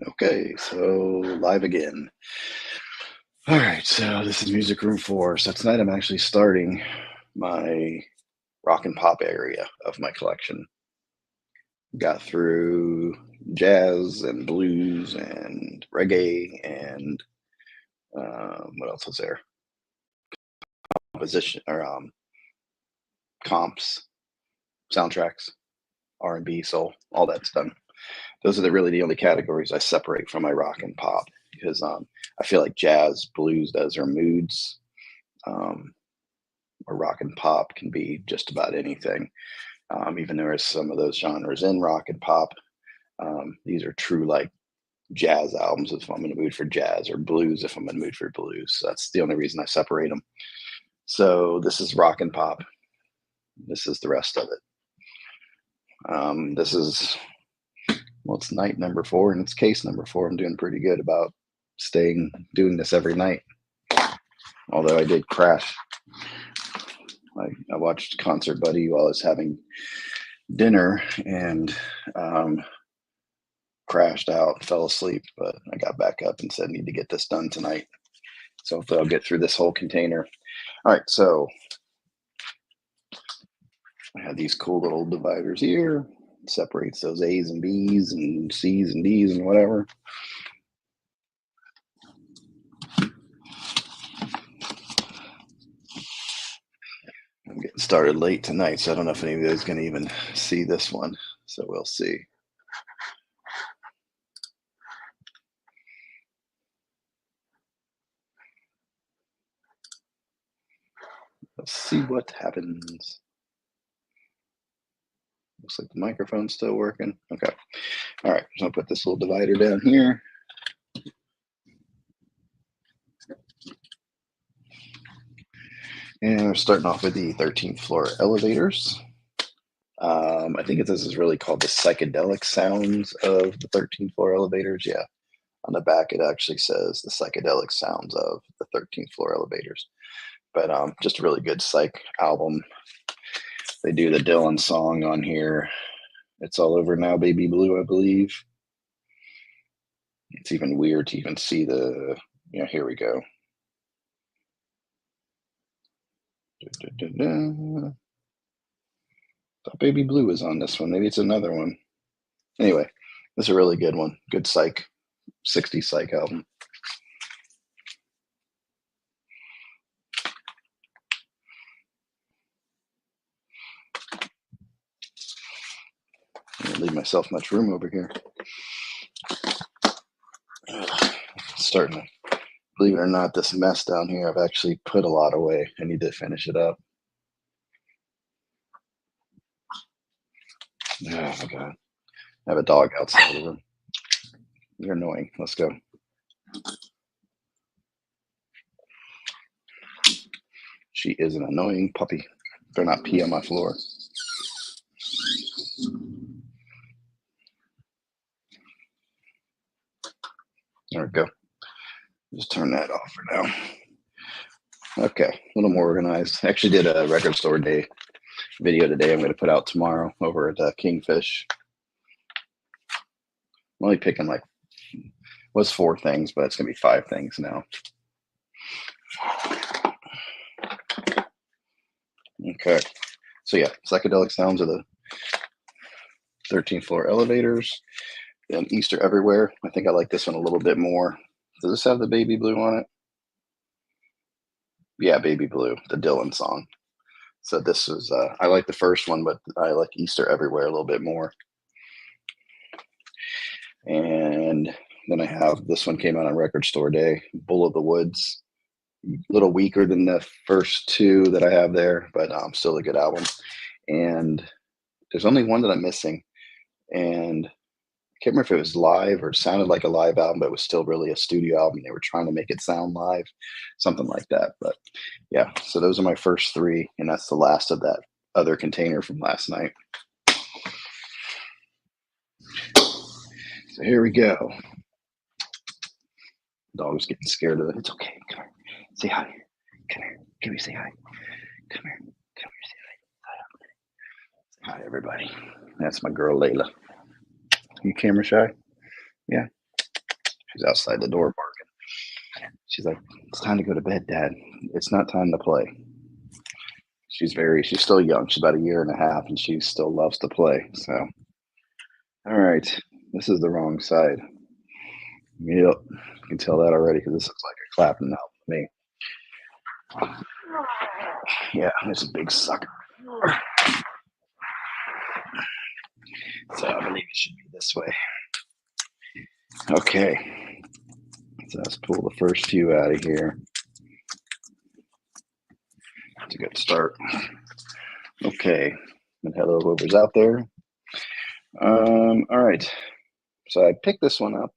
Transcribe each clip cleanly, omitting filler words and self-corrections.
Okay, so live again. All right, so this is music room 4. So tonight I'm actually starting my rock and pop area of my collection. Got through jazz and blues and reggae and what else was there? Composition or comps, soundtracks, R&B, soul, all that's done. Those are really the only categories I separate from my rock and pop because I feel like jazz, blues, those are moods. Um, or rock and pop can be just about anything. Even there is some of those genres in rock and pop. These are true like jazz albums if I'm in the mood for jazz, or blues if I'm in the mood for blues. So that's the only reason I separate them. So this is rock and pop. This is the rest of it. This is well, it's night number 4 and it's case number 4. I'm doing pretty good about doing this every night. Although I did crash. I watched Concert Buddy while I was having dinner and crashed out, fell asleep, but I got back up and said, need to get this done tonight. So hopefully I'll get through this whole container. All right, so I have these cool little dividers here. It separates those A's and B's and C's and D's and whatever. I'm getting started late tonight, so I don't know if any of you guys can even see this one. So we'll see. Let's see what happens. Looks like the microphone's still working. Okay. All right, so I'll put this little divider down here. And we're starting off with the 13th floor elevators. I think this is really called the psychedelic sounds of the 13th floor elevators. Yeah, on the back it actually says the psychedelic sounds of the 13th floor elevators. But just a really good psych album. They do the Dylan song on here. It's all over now, baby blue, I believe. It's even weird to even see the, here we go. Thought baby blue was on this one. Maybe it's another one. Anyway, this is a really good one. Good psych, 60s psych album. I don't leave myself much room over here. Starting to, believe it or not, this mess down here, I've actually put a lot away. I need to finish it up. Oh my God. I have a dog outside the room. You're annoying. Let's go. She is an annoying puppy. Better not pee on my floor. There we go. Just turn that off for now. Okay, a little more organized. I actually did a record store day video today. I'm going to put out tomorrow over at Kingfish. I'm only picking was 4 things, but it's going to be 5 things now. Okay, so yeah, psychedelic sounds of the 13th floor elevators. Then Easter Everywhere. I think I like this one a little bit more. Does this have the baby blue on it? Yeah, baby blue, the Dylan song. So this is, I like the first one, but I like Easter Everywhere a little bit more. And then I have this one came out on record store day, Bull of the Woods. A little weaker than the first 2 that I have there, but still a good album. And there's only one that I'm missing. And I can't remember if it was live or sounded like a live album, but it was still really a studio album. They were trying to make it sound live, something like that. But yeah, so those are my first 3, and that's the last of that other container from last night. So here we go. Dog's getting scared of it. It's okay. Come here. Say hi. Come here. Can we say hi? Come here. Come here. Say hi. Hi, everybody. That's my girl, Layla. You camera shy? Yeah. She's outside the door barking. She's like, "It's time to go to bed, Dad. It's not time to play." She's still young. She's about a year and a half, and she still loves to play. So, all right, this is the wrong side. Yep, you can tell that already because this looks like a clapping album to me. Yeah, it's a big sucker. So I believe it should be this way. Okay, so let's pull the first few out of here. That's a good start. Okay, and hello whoever's out there. All right, so I picked this one up,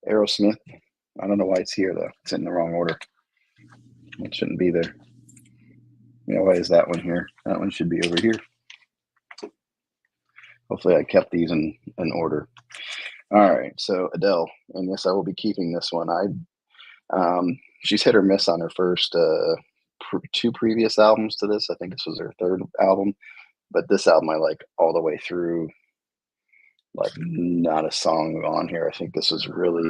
Aerosmith. I don't know why it's here though. It's in the wrong order. It shouldn't be there. Why is that one here? That one should be over here. Hopefully I kept these in order. All right, so Adele, and yes, I will be keeping this one. She's hit or miss on her first two previous albums to this. I think this was her third album, but this album I like all the way through. Like not a song on here. I think this was really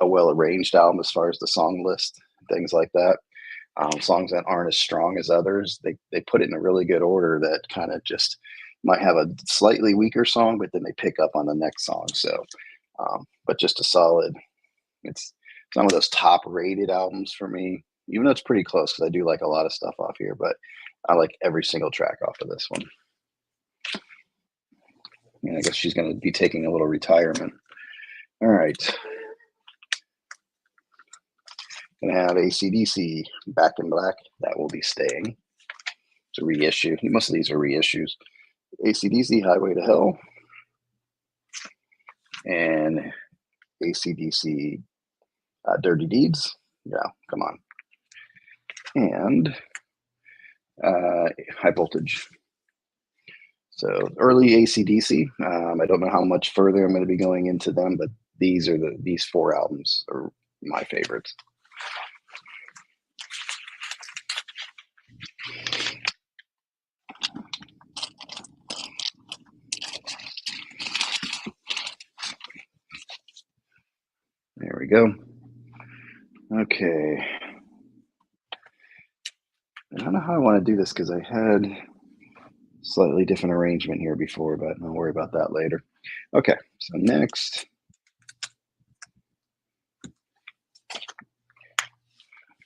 a well-arranged album as far as the song list, things like that. Songs that aren't as strong as others, they put it in a really good order that kind of just might have a slightly weaker song, but then they pick up on the next song. So, but just a solid. It's one of those top-rated albums for me, even though it's pretty close because I do like a lot of stuff off here, but I like every single track off of this one. And I guess she's going to be taking a little retirement. All right. Going to have AC/DC, Back in Black. That will be staying. It's a reissue. Most of these are reissues. AC/DC, Highway to Hell. And AC/DC, Dirty Deeds. Yeah, come on. And High Voltage. So early AC/DC. I don't know how much further I'm going to be going into them, but these four albums are my favorites. There we go. Okay. I don't know how I want to do this because I had slightly different arrangement here before, but I'll worry about that later. Okay, so next.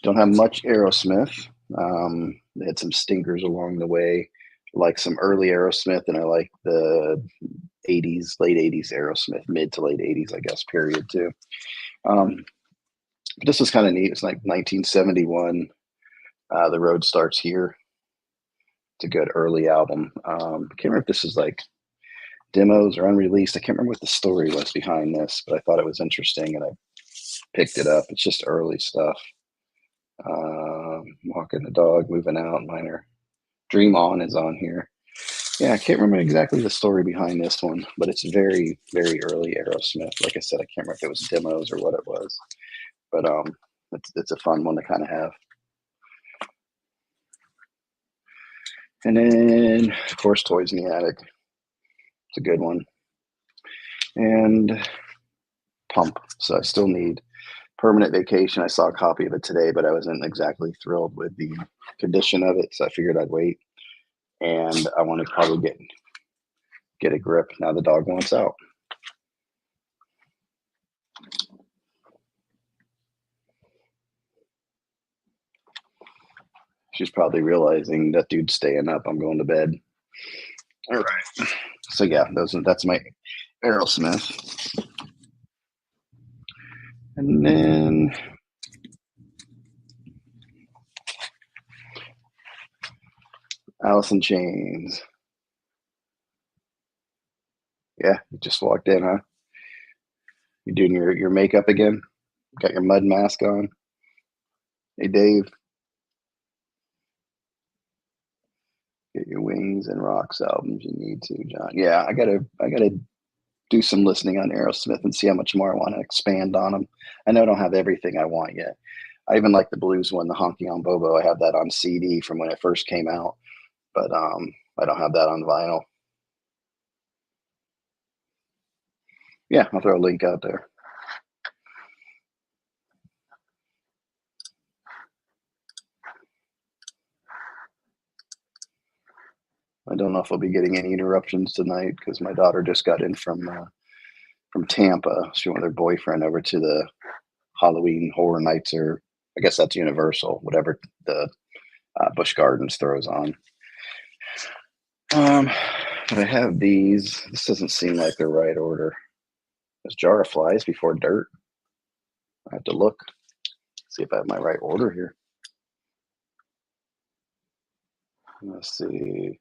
Don't have much Aerosmith. They had some stinkers along the way, like some early Aerosmith, and I like the 80s, late 80s Aerosmith, mid to late 80s, I guess, period, too. This was kind of neat. It's like 1971. The Road Starts Here. It's a good early album. I can't remember if this is like demos or unreleased. I can't remember what the story was behind this, but I thought it was interesting and I picked it up. It's just early stuff. Walking the Dog, Moving Out, Minor. Dream On is on here. Yeah, I can't remember exactly the story behind this one, but it's very, very early Aerosmith. Like I said, I can't remember if it was demos or what it was, but it's a fun one to kind of have. And then, of course, Toys in the Attic. It's a good one. And Pump. So I still need Permanent Vacation. I saw a copy of it today, but I wasn't exactly thrilled with the condition of it, so I figured I'd wait. And I want to probably get a grip. Now the dog wants out. She's probably realizing that dude's staying up. I'm going to bed. All right. So yeah, that's my Aerosmith. And then Alice in Chains. Yeah, you just walked in, huh? You doing your makeup again? Got your mud mask on? Hey, Dave. Get your Wings and Rocks albums. You need to, John. Yeah, I gotta do some listening on Aerosmith and see how much more I want to expand on them. I know I don't have everything I want yet. I even like the blues one, the Honky on Bobo. I have that on CD from when it first came out, but I don't have that on vinyl. Yeah, I'll throw a link out there. I don't know if I'll be getting any interruptions tonight because my daughter just got in from Tampa. She went with her boyfriend over to the Halloween Horror Nights, or I guess that's Universal, whatever the Busch Gardens throws on. But I have these. This doesn't seem like the right order. There's Jar of Flies Before Dirt. I have to look, see if I have my right order here. Let's see.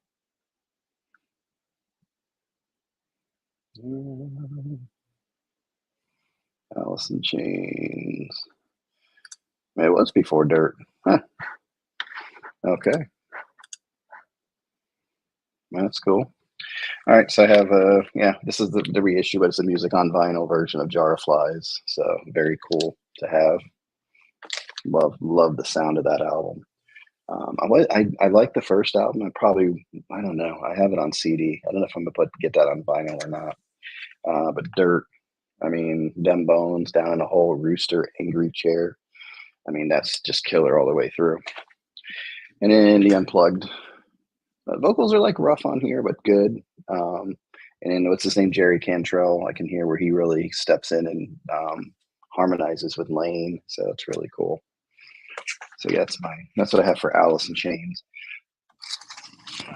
Alice in Chains. It was Before Dirt. Huh. Okay. That's cool. All right, so I have this is the reissue, but it's a music on vinyl version of Jar of Flies. So very cool to have. Love the sound of that album. I like the first album. I don't know. I have it on CD. I don't know if I'm gonna get that on vinyl or not. But Dirt. I mean, Dem Bones, Down in a Hole, Rooster, Angry Chair. I mean, that's just killer all the way through. And then the Unplugged. Vocals are like rough on here, but good. And then what's his name? Jerry Cantrell. I can hear where he really steps in and harmonizes with Lane. So it's really cool. So yeah, that's what I have for Alice in Chains.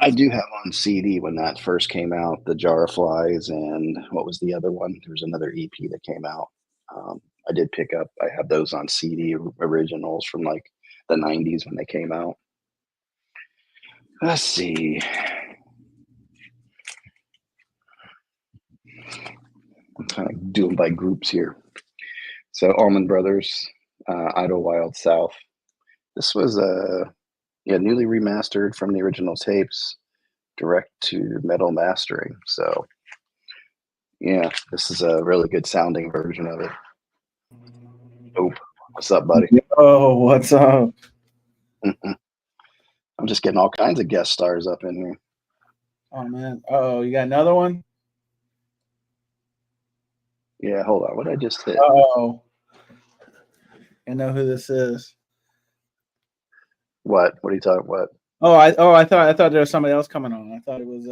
I do have on CD when that first came out, the Jar of Flies, and what was the other one? There was another EP that came out. I did pick up. I have those on CD originals from like the '90s when they came out. Let's see. I'm kind of doing by groups here. So Allman Brothers, Idlewild South. This was newly remastered from the original tapes, direct to metal mastering. So yeah, this is a really good sounding version of it. Oh, what's up, buddy? Oh, what's up? I'm just getting all kinds of guest stars up in here. Oh man. Oh, you got another one? Yeah, hold on. What did I just hit? Oh, I know who this is. What? What are you talking about? I thought there was somebody else coming on. I thought it was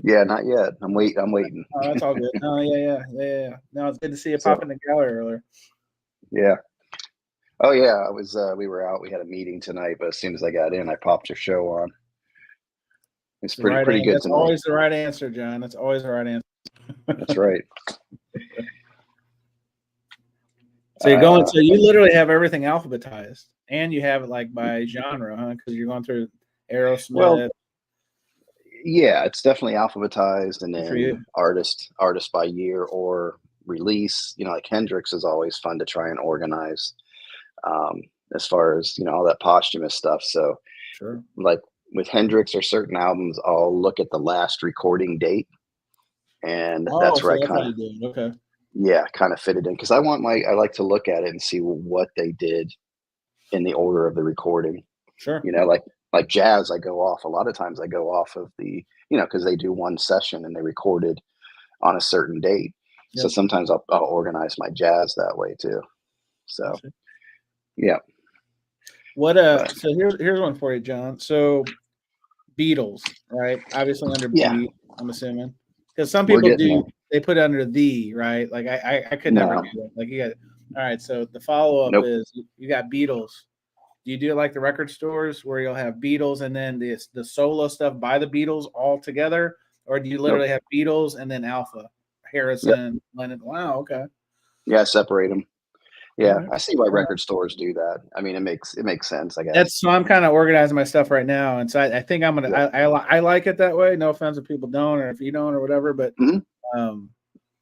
Yeah, not yet. I'm waiting. Oh, that's all good. Oh yeah. No, it's good to see you pop in the gallery earlier. Yeah. Oh yeah, I was. We were out. We had a meeting tonight, but as soon as I got in, I popped your show on. It's pretty good. That's always the right answer, John. That's always the right answer. That's right. So you're going. So you literally have everything alphabetized, and you have it like by genre, huh? Because you're going through Aerosmith. Well, yeah, it's definitely alphabetized, and then artist by year or release. You know, like Hendrix is always fun to try and organize. As far as all that posthumous stuff. So, sure. Like with Hendrix or certain albums, I'll look at the last recording date, and that's where I kind of fit it in because I like to look at it and see what they did in the order of the recording. Sure. Like jazz, I go off a lot of times. I go off of the because they do one session and they recorded on a certain date. Yep. So sometimes I'll organize my jazz that way too. So, yeah. So here's one for you, John. So Beatles, right? Obviously under B, I'm assuming. Because some people they put it under the, right? Like I could never do it. Like you got all right, so the follow-up is you got Beatles. Do you do it like the record stores where you'll have Beatles and then the solo stuff by the Beatles all together? Or do you literally have Beatles and then Alpha, Harrison, Lennon? Wow, okay. Yeah, separate them. Yeah, I see why record stores do that. I mean, it makes sense, I guess. So I'm kind of organizing my stuff right now, and so I think I'm gonna. I like it that way. No offense if people don't, or if you don't, or whatever. But oh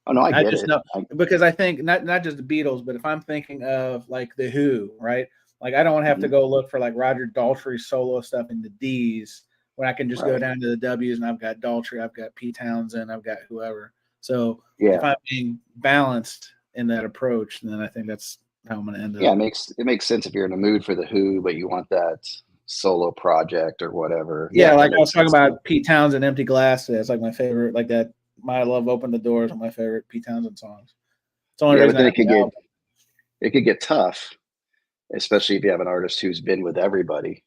no, I get it. Because I think not just the Beatles, but if I'm thinking of like the Who, right? Like I don't have to go look for like Roger Daltrey solo stuff in the D's when I can just go down to the W's and I've got Daltrey, I've got Pete Townsend, I've got whoever. So if I'm being balanced in that approach, then I think that's how I'm going to end up. Yeah, it makes sense if you're in a mood for the Who, but you want that solo project or whatever. Yeah, like I was talking about Pete Townsend, Empty Glass. That's like my favorite. Like that, My Love Opened the Doors, one of my favorite Pete Townsend songs. It's only reason it could get tough, especially if you have an artist who's been with everybody.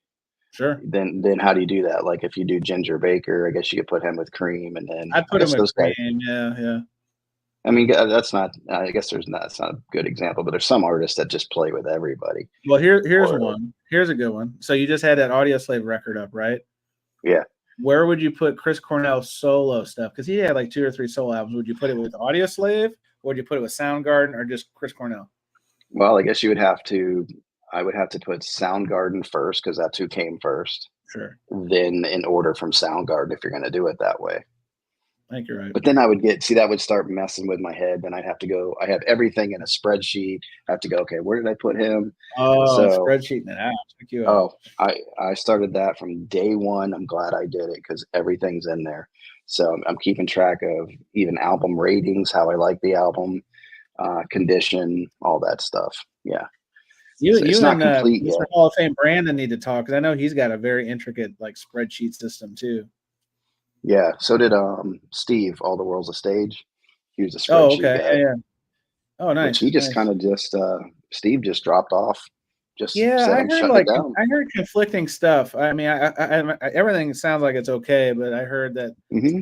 Sure. Then how do you do that? Like if you do Ginger Baker, I guess you could put him with cream, and then I'd I put him guess with those guys. cream. Yeah, yeah. I mean, that's not. I guess that's not a good example, but there's some artists that just play with everybody. Well, here's Or one. Here's a good one. So you just had that Audio Slave record up, right? yeah. Where would you put Chris Cornell's solo stuff? Because he had like 2 or 3 solo albums. Would you put it with Audio Slave, or would you put it with Soundgarden, or just Chris Cornell? Well, I guess you would have to. I would have to put Soundgarden first because that's who came first. Sure. Then in order from Soundgarden, if you're going to do it that way. I think you're right. But then I would that would start messing with my head. Then I'd have to go. I have everything in a spreadsheet. I have to go. Okay, where did I put him? Oh, So spreadsheet it out. I started that from day one. I'm glad I did it because everything's in there. So I'm keeping track of even album ratings, how I like the album, condition, all that stuff. Yeah. You It's not and complete Mr. yet. Hall of Fame Brandon need to talk because I know he's got a very intricate like spreadsheet system too. Yeah. So did Steve, All the World's a Stage. He was a Oh, spreadsheet okay. guy. Yeah. Oh, nice. Which he just nice. kind of just Steve just dropped off. Just Yeah, said I I'm heard shutting it down. I heard conflicting stuff. I mean, I everything sounds like it's okay, but I heard that Mm-hmm.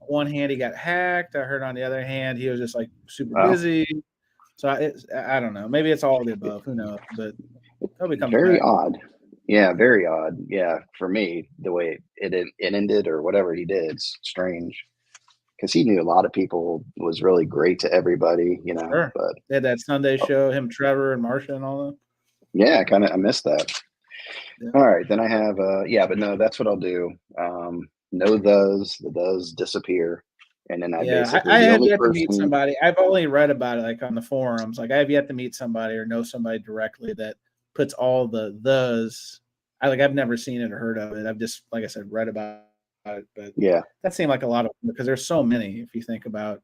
one hand he got hacked. I heard on the other hand he was just like super Well, busy. So I don't know. Maybe it's all of the above. Who knows? But nobody comes very back. odd. Yeah, very odd. Yeah, for me, the way it ended or whatever he did, it's strange. Because he knew a lot of people, was really great to everybody, Sure. But They had that Sunday show, him, Trevor, and Marcia, and all that. yeah, I missed that. Yeah. All right, then I have but no, that's what I'll do. No, the does disappear, and then I basically I the have only yet to person. meet somebody. I've only read about it like on the forums. Like I have yet to meet somebody or know somebody directly that puts all those. I've never seen it or heard of it. I've just, like I said, read about it. But Yeah, that seemed like a lot of, because there's so many. If you think about,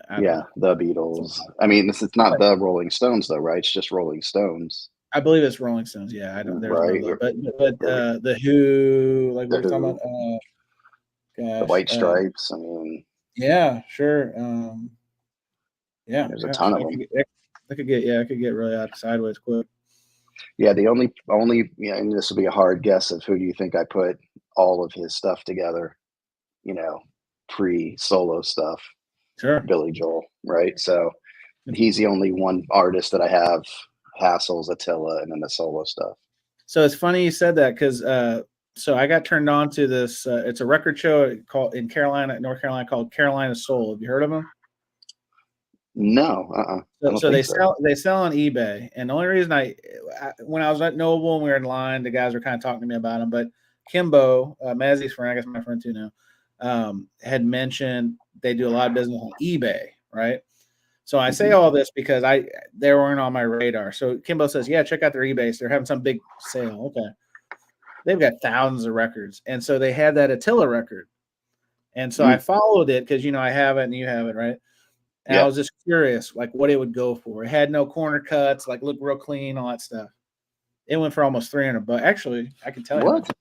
the Beatles. I mean, it's not the Rolling Stones though, right? It's just Rolling Stones, I believe it's Rolling Stones. Yeah, I don't. There's right? no, but the Who, like The we were talking Who, about. the Gosh, White Stripes. I mean, yeah, sure. Yeah, there's a gosh, ton of them. I could get really out sideways quick. Yeah, the only and this will be a hard guess of who do you think I put all of his stuff together, pre-solo stuff. Sure. Billy Joel, right? So he's the only one artist that I have Hassels, Attila, and then the solo stuff. So it's funny you said that because so I got turned on to this. It's a record show called in North Carolina, called Carolina Soul. Have you heard of them? No, So they sell on eBay, and the only reason when I was at Noble and we were in line, the guys were kind of talking to me about them. But Kimbo, Mazzy's friend, I guess my friend too now, had mentioned they do a lot of business on eBay, right? So I say all this because they weren't on my radar. So Kimbo says, "Yeah, check out their eBay. They're having some big sale." Okay, they've got thousands of records, and so they had that Attila record, and so I followed it because I have it and you have it, right? And I was just curious, like what it would go for. It had no corner cuts, like looked real clean, all that stuff. It went for almost $300. Actually, I can tell you what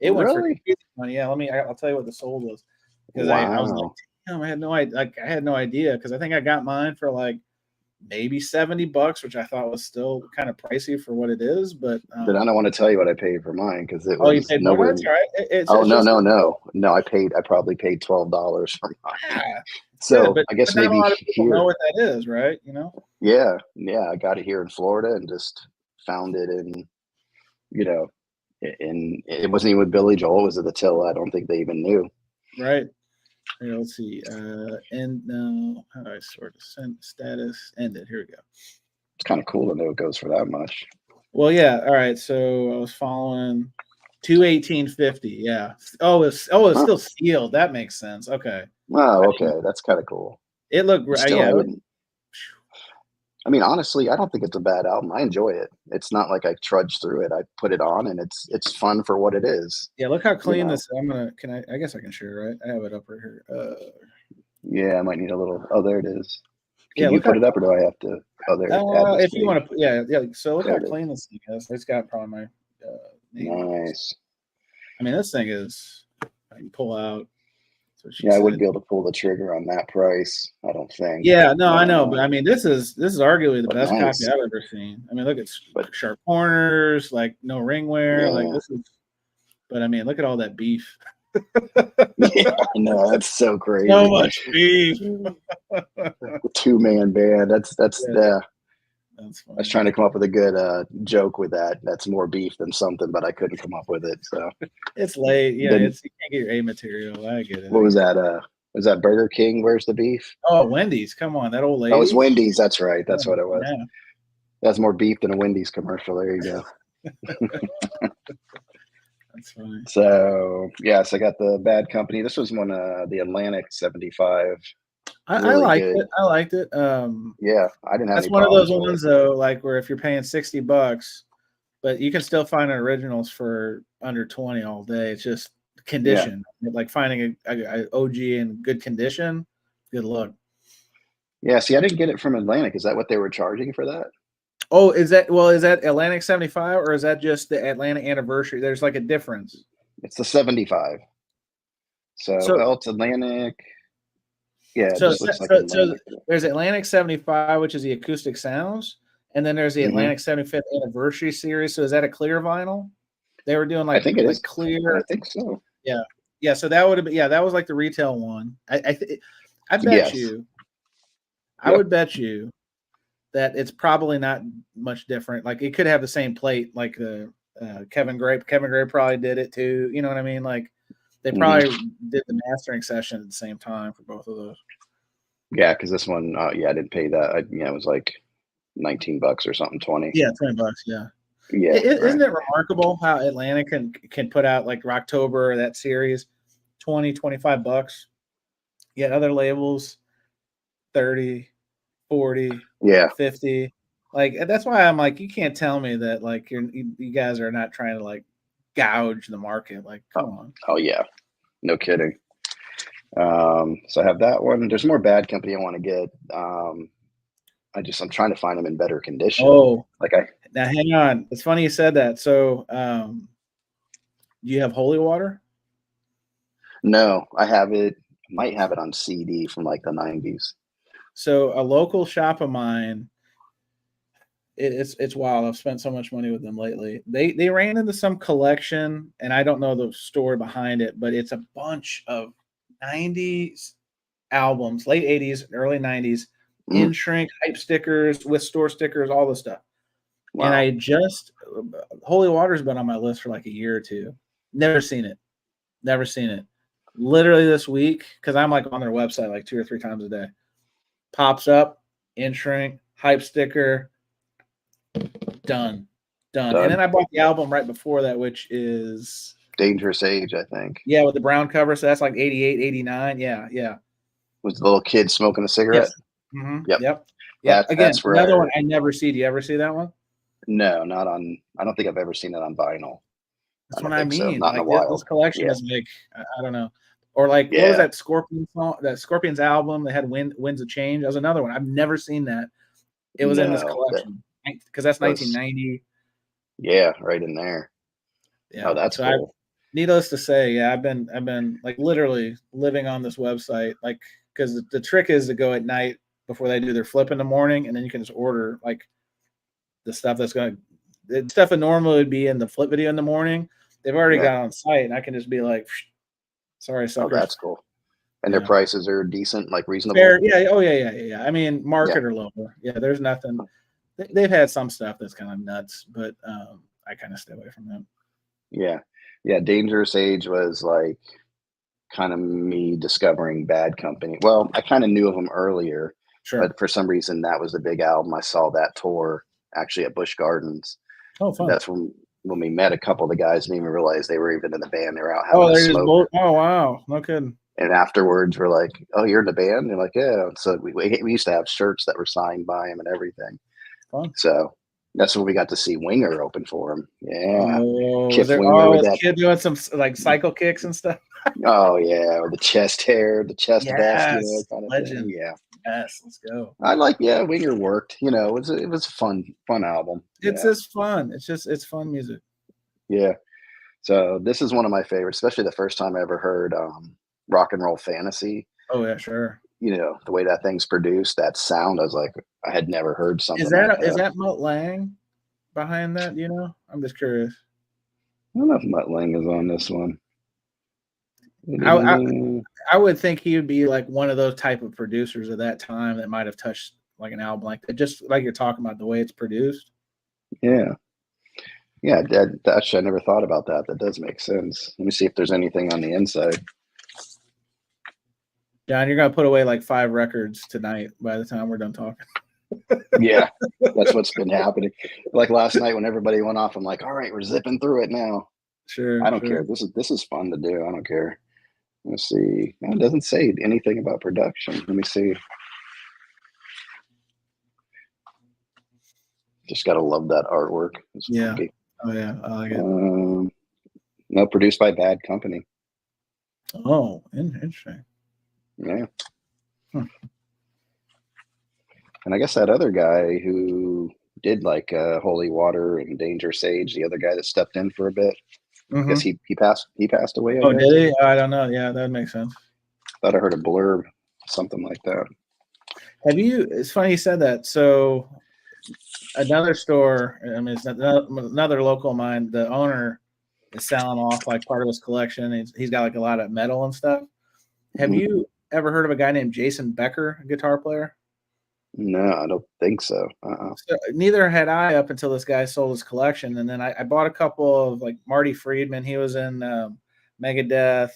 it went for really? money. Yeah, I'll tell you what the sold was because Wow. I was like, damn, I had no idea. Like I had no idea because I think I got mine for like maybe $70, which I thought was still kind of pricey for what it is. But I don't want to tell you what I paid for mine because it was. Oh, you was paid more? That's right. No. I probably paid $12 for mine. Yeah. So but, I guess but maybe not a lot of people here. know what that is, right? Yeah. I got it here in Florida and just found it in, and it wasn't even with Billy Joel. It was at Attila. I don't think they even knew. Right. Here, let's see. And now, how do I sort of send status? Ended. Here we go. It's kind of cool to know it goes for that much. Well, yeah. All right. So I was following 218.50. Yeah. It's still sealed. That makes sense. Okay. Oh, okay. That's kind of cool. It looked great. Yeah. I mean, honestly, I don't think it's a bad album. I enjoy it. It's not like I trudge through it. I put it on, and it's fun for what it is. Yeah, look how clean this. I guess I can share, right? I have it up right here. Yeah, I might need a little. Oh, there it is. Can you put it up, or do I have to? Oh, there. If you want to, yeah. So look how clean this thing is. It's got probably my name. Nice. I mean, this thing is. I can pull out. I wouldn't be able to pull the trigger on that price. I don't think. Yeah, no, I know, but I mean, this is arguably the best copy I've ever seen. I mean, look, it's sharp corners, like no ring wear. Like this is. Yeah. But I mean, look at all that beef. Yeah, I know, that's so crazy. So much beef. 2-man band. That's Yeah, that's I was funny. trying to come up with a good joke with that. That's more beef than something, but I couldn't come up with it. So It's late. You know, then you can't get your A material. I get it. what was that? Was that Burger King? Where's the beef? Oh, Wendy's. Come on, that old That was lady. Wendy's. That's right. Yeah, That's what it was. yeah. That's more beef than a Wendy's commercial. There you go. That's funny. So yes, I got the Bad Company. This was one the Atlantic 75. I Really liked good. it. I liked it. Yeah, I didn't have That's any one of those problems with ones though, like where if you're paying $60, but you can still find originals for under 20 all day. It's just it. Yeah. condition. Like finding a OG in good condition. Good luck. Yeah. See, I didn't get it from Atlantic. Is that what they were charging for that? Oh, is that Atlantic 75 or is that just the Atlanta anniversary? There's like a difference. It's the 75. So, So well, it's Atlantic. Yeah, it so just looks like so Atlantic. there's Atlantic 75, which is the acoustic sounds, and then there's the Hmm. Atlantic 75th anniversary series. So is that a clear vinyl? They were doing I think it is. I clear. think so. Yeah. Yeah. So that would have been, yeah, that was like the retail one. I bet Yes. you, I Yep. would bet you that it's probably not much different. Like it could have the same plate, like the Kevin Gray. Kevin Gray probably did it too. You know what I mean? Like they Hmm. probably did the mastering session at the same time for both of those. Yeah, because this one, yeah, I didn't pay that. Yeah, it was like $19 or something, 20. Yeah, $20. Yeah. Yeah, right. Isn't it remarkable how Atlanta can put out like Rocktober or that series, 20, $25? Yet other labels, 30, 40, Yeah. 50. Like that's why I'm like, you can't tell me that like you guys are not trying to like gouge the market. Like, come Oh, on. oh yeah. No kidding. So I have that one. There's more Bad Company I want to get. I'm trying to find them in better condition. Oh, Like I now hang on. It's funny you said that. So do you have holy water? No, I have it. Might have it on CD from like the 90s. So a local shop of mine, it's wild. I've spent so much money with them lately. They ran into some collection, and I don't know the story behind it, but it's a bunch of 90s albums, late 80s, early 90s, Mm, in shrink, hype stickers with store stickers, all this stuff. And wow. I just Holy Water's been on my list for like a year or two. Never seen it. Never seen it. Literally this week, because I'm like on their website like 2 or 3 times a day. Pops up, in shrink, hype sticker, done. Done. And Done. then I bought the album right before that, which is Dangerous Age, I think. yeah, with the brown cover. So that's like 88, 89. Yeah, yeah. Was the little kid smoking a cigarette? Yes. Mm-hmm. Yep. Yep. Yep. Again, That's another one rare. I never see. Do you ever see that one? No, not on. I don't think I've ever seen it on vinyl. I That's what don't I think so. mean. Not in a Like this while. collection Yeah. is like I don't know. Or like what was Yeah. that Scorpion song? That Scorpions album that had Winds of Change. That was another one. I've never seen that. It was in this No, that collection because that's was 1990. yeah, right in there. Oh, Yeah. that's So I cool. needless to say, yeah, I've been like literally living on this website, like because the trick is to go at night before they do their flip in the morning, and then you can just order like the stuff that's going to the stuff that normally would be in the flip video in the morning. They've already Yeah. got on site, and I can just be like, sorry, Oh, that's suckers. cool. And their Yeah. prices are decent, like reasonable. Fair. Yeah. Oh, yeah. I mean, Yeah. market or lower. Yeah. There's nothing. They've had some stuff that's kind of nuts, but I kind of stay away from them. Yeah. Yeah. Dangerous Age was like kind of me discovering Bad Company. Well, I kind of knew of them earlier, Sure. but for some reason that was the big album. I saw that tour actually at Busch Gardens. Oh, And fun. that's when we met a couple of the guys, didn't even realize they were even in the band. They were out having Oh, a they're just smoke. oh wow, no kidding. And afterwards, we're like, "Oh, you're in the band?" And they're like, "Yeah." So we used to have shirts that were signed by him and everything. Fun. So that's when we got to see Winger open for him. Yeah, Oh, was Kip there? Winger Oh, with was that. kid doing some like cycle kicks and stuff? Oh yeah, with the chest hair, the chest vest, Yes, kind of thing. legend. Yeah, Yes, let's go. I like. Yeah, Winger worked. It was a fun album. It's Yeah, just fun. It's fun music. yeah. So this is one of my favorites, especially the first time I ever heard Rock and Roll Fantasy. Oh yeah, sure. The way that thing's produced, that sound, I was like, I had never heard Is something like that that. Mutt Lang behind that? You know, I'm just curious. don't know if Mutt Lange is on this one. I, I would think he would be like one of those type of producers at that time that might have touched like an album like that, just like you're talking about the way it's produced. Yeah. Yeah, actually, I never thought about that. That does make sense. Let me see if there's anything on the inside. John, you're gonna put away like 5 records tonight by the time we're done talking. Yeah, that's what's been happening. Like last night when everybody went off, I'm like, all right, we're zipping through it now. Sure. I don't care. This is fun to do. I don't care. Let's see. No, it doesn't say anything about production. Let me see. Just gotta love that artwork. It's funky. Oh yeah, I like it. No, produced by Bad Company. Oh, interesting. Yeah. And I guess that other guy who did like Holy Water and Danger Sage, the other guy that stepped in for a bit, I guess he passed away. Oh, did he? I don't know. Yeah, that makes sense. Thought I heard a blurb, something like that. Have you? It's funny you said that. So another store, I mean, it's another local of mine. The owner is selling off like part of his collection. He's got like a lot of metal and stuff. Have you ever heard of a guy named Jason Becker, a guitar player? No, I don't think so. So neither had I up until this guy sold his collection. And then I bought a couple of like Marty Friedman. He was in Megadeth.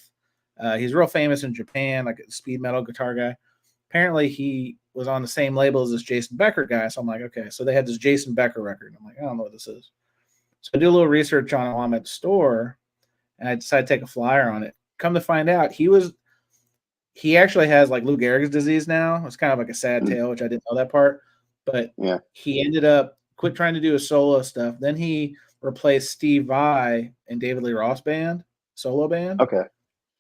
He's real famous in Japan, like a speed metal guitar guy. Apparently he was on the same label as this Jason Becker guy. So I'm like, okay. So they had this Jason Becker record. I'm like, I don't know what this is. So I do a little research on it while I'm at the store, and I decided to take a flyer on it. Come to find out, he actually has like Lou Gehrig's disease now. It's kind of like a sad tale, which I didn't know that part. But he ended up quit trying to do his solo stuff. Then he replaced Steve Vai in David Lee Roth's band, solo band. Okay.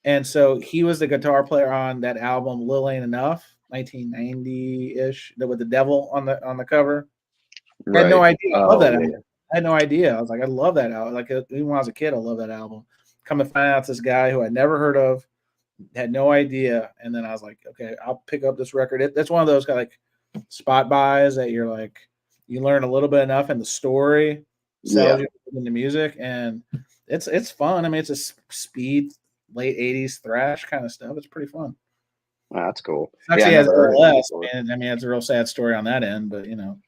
And so he was the guitar player on that album Lil Ain't Enough, 1990-ish, with the devil on the cover. Right. I had no idea. I love that album. I had no idea. I was like, I love that album. Like even when I was a kid, I love that album. Come to find out it's this guy who I never heard of, had no idea. And then I was like, okay, I'll pick up this record. That's one of those kind of like spot buys that you're like, you learn a little bit enough in the story, sells you in the music, and it's fun. I mean, it's a speed late 80s thrash kind of stuff. It's pretty fun. Wow, that's cool. Actually has less, and I mean, it's a real sad story on that end, but you know.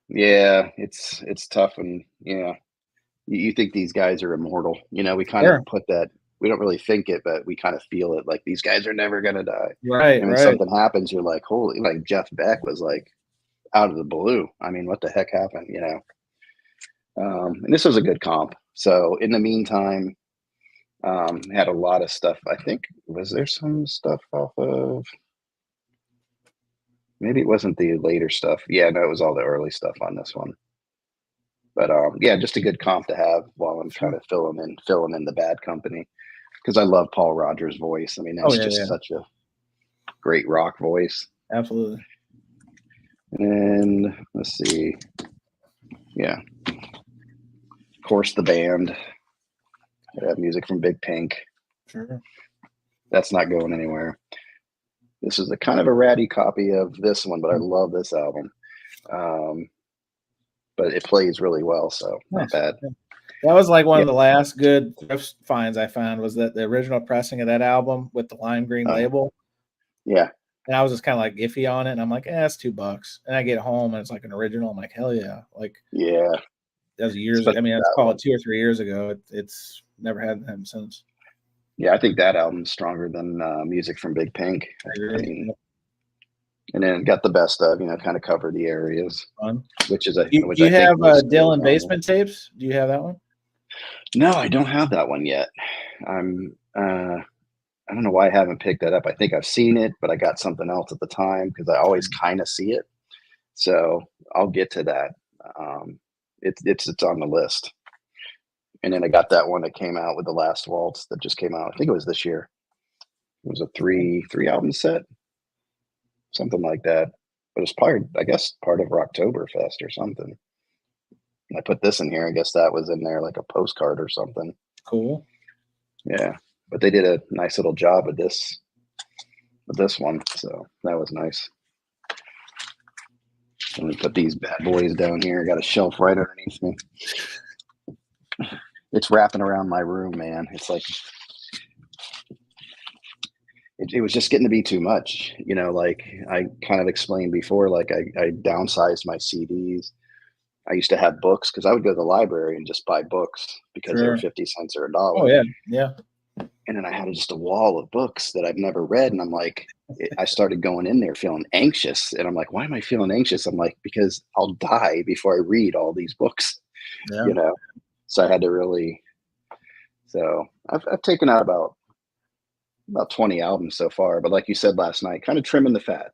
Yeah, it's tough, and you think these guys are immortal. You know, we kind of put that. We don't really think it, but we kind of feel it. Like these guys are never gonna die. Right. And when something happens, you're like, holy! Like Jeff Beck was like out of the blue. I mean, what the heck happened? You know. And this was a good comp. So in the meantime, had a lot of stuff. I think was there some stuff off of. Maybe it wasn't the later stuff. Yeah, no, it was all the early stuff on this one. But yeah, just a good comp to have while I'm kind of filling in the Bad Company, because I love Paul Rogers' voice. I mean, that's such a great rock voice. Absolutely. And let's see. Yeah. Of course, the band. I have music from Big Pink. Sure. That's not going anywhere. This is a kind of a ratty copy of this one, but I love this album. But it plays really well, so not bad. That was like one of the last good thrift finds I found, was that the original pressing of that album with the lime green label. Yeah. And I was just kind of like iffy on it, and I'm like, it's $2. And I get home and it's like an original. I'm like, hell yeah. Like, yeah. That was years ago. I mean, let's call it 2 or 3 years ago. It's never had them since. Yeah, I think that album's stronger than music from Big Pink. I agree. And then got the best of, kind of cover the areas. Fun. Which is a. Do you have Dylan Basement tapes? Do you have that one? No, I don't have that one yet. I don't know why I haven't picked that up. I think I've seen it, but I got something else at the time because I always kind of see it. So I'll get to that. It's on the list. And then I got that one that came out with the Last Waltz that just came out. I think it was this year. It was a three album set, something like that. But it's probably, I guess, part of Rocktoberfest or something. And I put this in here. I guess that was in there like a postcard or something. Cool. Yeah, but they did a nice little job with this one, so that was nice. Let me put these bad boys down here. I got a shelf right underneath me. It's wrapping around my room, man. It's like it was just getting to be too much. Like I kind of explained before, like I downsized my CDs. I used to have books because I would go to the library and just buy books because they were Sure. 50 cents or Oh $1. yeah, yeah. And then I had just a wall of books that I've never read. And I'm like, I started going in there feeling anxious. And I'm like, why am I feeling anxious? I'm like, because I'll die before I read all these books, Yeah. you know? So I had to really, so I've taken out about 20 albums so far. But like you said last night, kind of trimming the fat.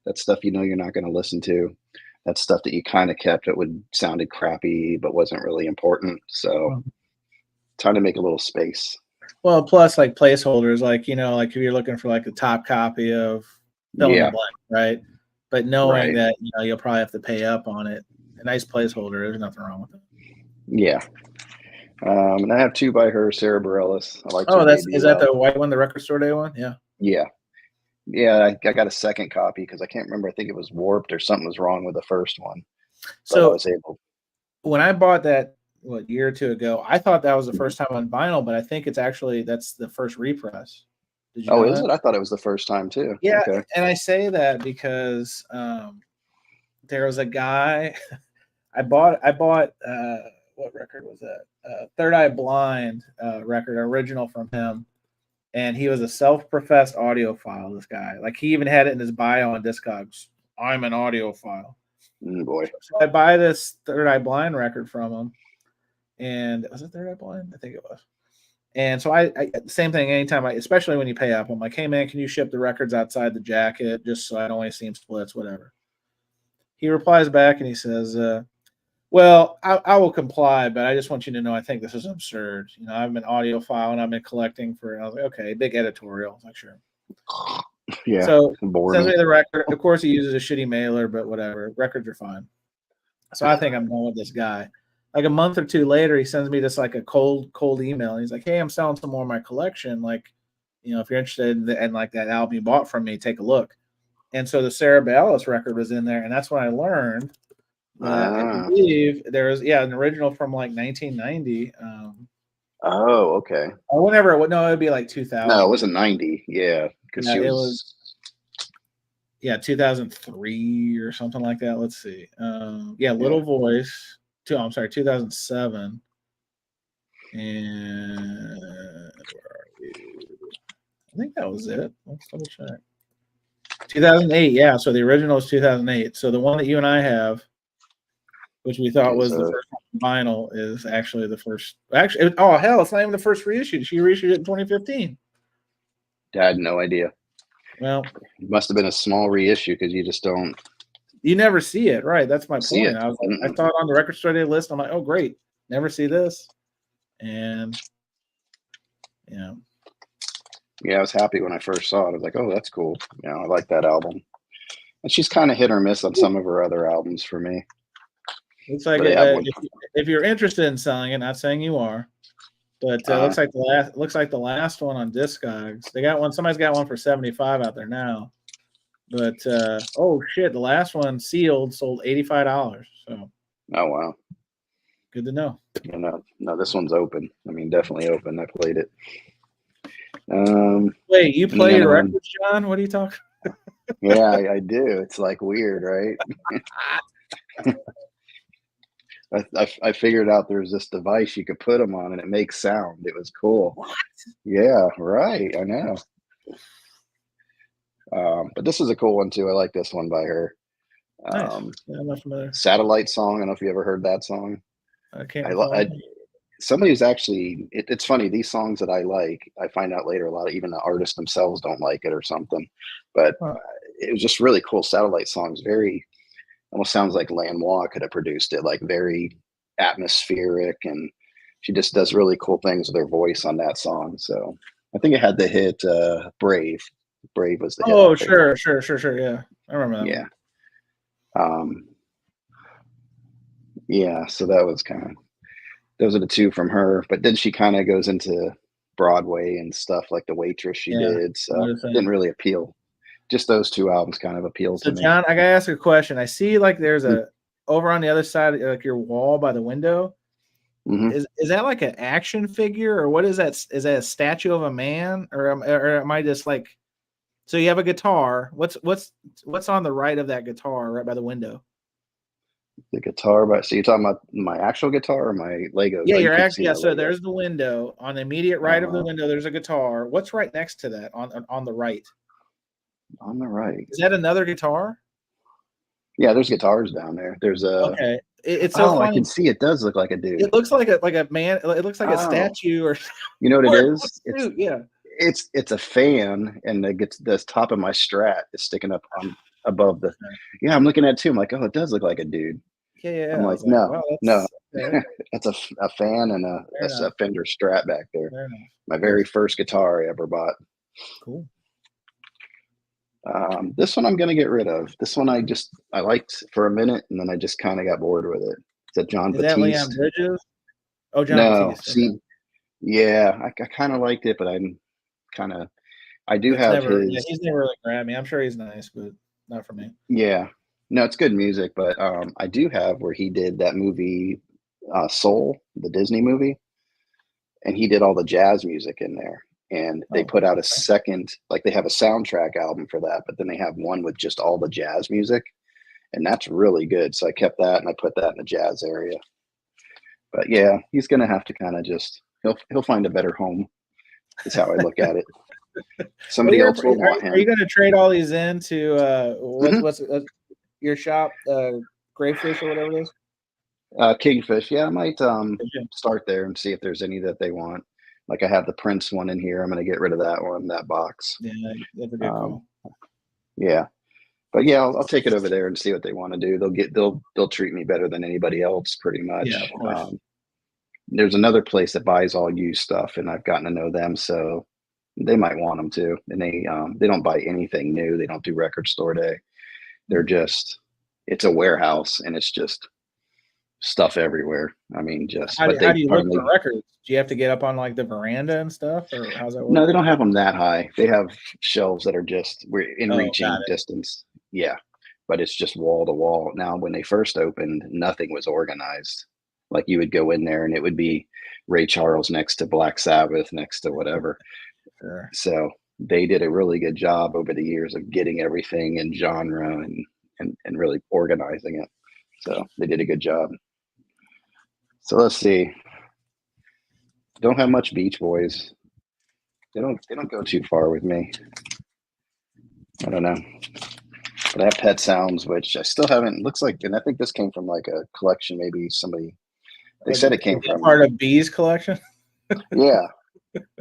That stuff you're not going to listen to. That stuff that you kind of kept that would sounded crappy but wasn't really important. So trying to make a little space. Well, plus like placeholders, like like if you're looking for like a top copy of fill in the blank, right? But knowing that you'll probably have to pay up on it, a nice placeholder. There's nothing wrong with it. Yeah. And I have 2 by her, Sarah Bareilles. I liked her is that debut. the white one, the record store day one? Yeah. Yeah. I got a second copy because I can't remember. I think it was warped or something was wrong with the first one. But I So was able. when I bought that a year or two ago, I thought that was the first time on vinyl, but I think that's the first repress. Did you Oh, know is that? it? I thought it was the first time too. Yeah, Okay. and I say that because there was a guy I bought what record was that? Third Eye Blind record, original from him. And he was a self-professed audiophile, this guy. Like he even had it in his bio on Discogs. I'm an audiophile. Boy. So I buy this Third Eye Blind record from him. And was it Third Eye Blind? I think it was. And so I same thing anytime especially when you pay up, I'm like, hey man, can you ship the records outside the jacket just so I don't want to see splits, whatever. He replies back and he says, well, I will comply, but I just want you to know I think this is absurd. I've been audiophile and I've been collecting and I was like, okay, big editorial. I was like, sure. Yeah. So boring. sends me the record. Of course, he uses a shitty mailer, but whatever. Records are fine. So I think I'm done with this guy. Like a month or two later, he sends me this like a cold email. And he's like, hey, I'm selling some more of my collection. Like, if you're interested in like that album you bought from me, take a look. And so the Sarah Bareilles record was in there. And that's when I learned that I believe there was, an original from like 1990. Oh, okay. Or whenever it would be like 2000. No, it wasn't 90. Yeah. Because it was 2003 or something like that. Let's see. Little Voice. 2007. And I think that was it. Let's double check. 2008. Yeah. So the original is 2008. So the one that you and I have, which we thought was the first vinyl, is actually the first. Actually, oh hell, it's not even the first reissue. She reissued it in 2015. I had no idea. Well, it must have been a small reissue because you just don't. You never see it, right? That's my point. I was like, I thought on the record store day list. I'm like, oh great, never see this, and yeah, I was happy when I first saw it. I was like, oh, that's cool. I like that album. And she's kind of hit or miss on some of her other albums for me. It's like if you're interested in selling it, not saying you are, but looks like the last one on Discogs. They got one. Somebody's got one for $75 out there now. But oh shit, the last one sealed sold $85. So. Oh wow. Good to know. No, this one's open. I mean, definitely open. I played it. Wait, you played records, John? What are you talking? Yeah, I do. It's like weird, right? I figured out there's this device you could put them on and it makes sound. It was cool. What? Yeah, right. I know. But this is a cool one too. I like this one by her. Nice. Yeah, I'm not familiar. Satellite Song. I don't know if you ever heard that song. I can't. Somebody who's actually. It's funny. These songs that I like, I find out later a lot of even the artists themselves don't like it or something. But it was just really cool. Satellite Song's very. Almost sounds like Lanois could have produced it. Like very atmospheric, and she just does really cool things with her voice on that song. So I think it had the hit Brave. Brave was the hit. Oh, sure. Yeah, I remember that. Yeah. Yeah, so that was those are the two from her. But then she kind of goes into Broadway and stuff like The Waitress she did. So it didn't really appeal. Just those two albums kind of appealed to me. John, I gotta ask a question. I see like there's a over on the other side, like your wall by the window. Mm-hmm. Is that like an action figure, or what is that? Is that a statue of a man, or am I just like? So you have a guitar. What's on the right of that guitar, right by the window? The guitar, but so you're talking about my actual guitar or my Legos? Yeah, Oh, you you're can't actually see yeah. my So Lego. there's the window. On the immediate right of the window, there's a guitar. What's right next to that on the right? On the right. Is that another guitar? Yeah, there's guitars down there. There's a. Okay, it's so Oh, I funny. can see. It does look like a dude. It looks like a man. It looks like a Oh, statue or you know what it or is? yeah. It's a fan, and the top of my Strat is sticking up on above the. Yeah, I'm looking at it too. I'm like, oh, it does look like a dude. I'm Yeah. I like, was like, no, wow, no, that's okay. that's a fan and Fair enough. a Fender Strat back there. Fair enough. My very first guitar I ever bought. Cool. This one I'm gonna get rid of. This one I liked for a minute, and then I just kind of got bored with it. Is that John Is that Leon Batiste? Bridges? Oh, John No, Batiste. Okay. see, yeah, I kind of liked it, but I'm kind of I do It's have never. Yeah, his. he's never really grabbed me. I'm sure he's nice, but not for me. Yeah, no, it's good music, but I do have where he did that movie, Soul, the Disney movie, and he did all the jazz music in there. And they Oh, put out a okay. second, like they have a soundtrack album for that, but then they have one with just all the jazz music, and that's really good. So I kept that and I put that in the jazz area. But yeah, he's gonna have to kind of just he'll find a better home. Is how I look at it. Well, Somebody else will want are you him. going to trade all these into Hmm. what's your shop, Grayfish or whatever it is? Kingfish, yeah, I might Yeah, start there and see if there's any that they want. Like I have the Prince one in here. I'm gonna get rid of that one, that box. yeah, that's a good Um, call. yeah, but yeah, I'll take it over there and see what they want to do. They'll treat me better than anybody else, pretty Yeah, of much. course. There's another place that buys all used stuff, and I've gotten to know them, so they might want them too. And they don't buy anything new. They don't do record store day. They're just it's a warehouse, and it's just stuff everywhere. I mean, just but How they do you look for finally. records? Do you have to get up on like the veranda and stuff, or how's that work? No, they don't have them that high. They have shelves that are just we're in Oh, got reaching it. distance. Yeah, but it's just wall to wall. Now, when they first opened, nothing was organized. Like you would go in there and it would be Ray Charles next to Black Sabbath, next to whatever. Sure. So they did a really good job over the years of getting everything in genre and really organizing it. So they did a good job. So let's see. Don't have much Beach Boys. They don't go too far with me. I don't know. But I have Pet Sounds, which I still haven't. Looks like, and I think this came from like a collection. Maybe somebody. They Is said it came that from. part of B's collection? Yeah,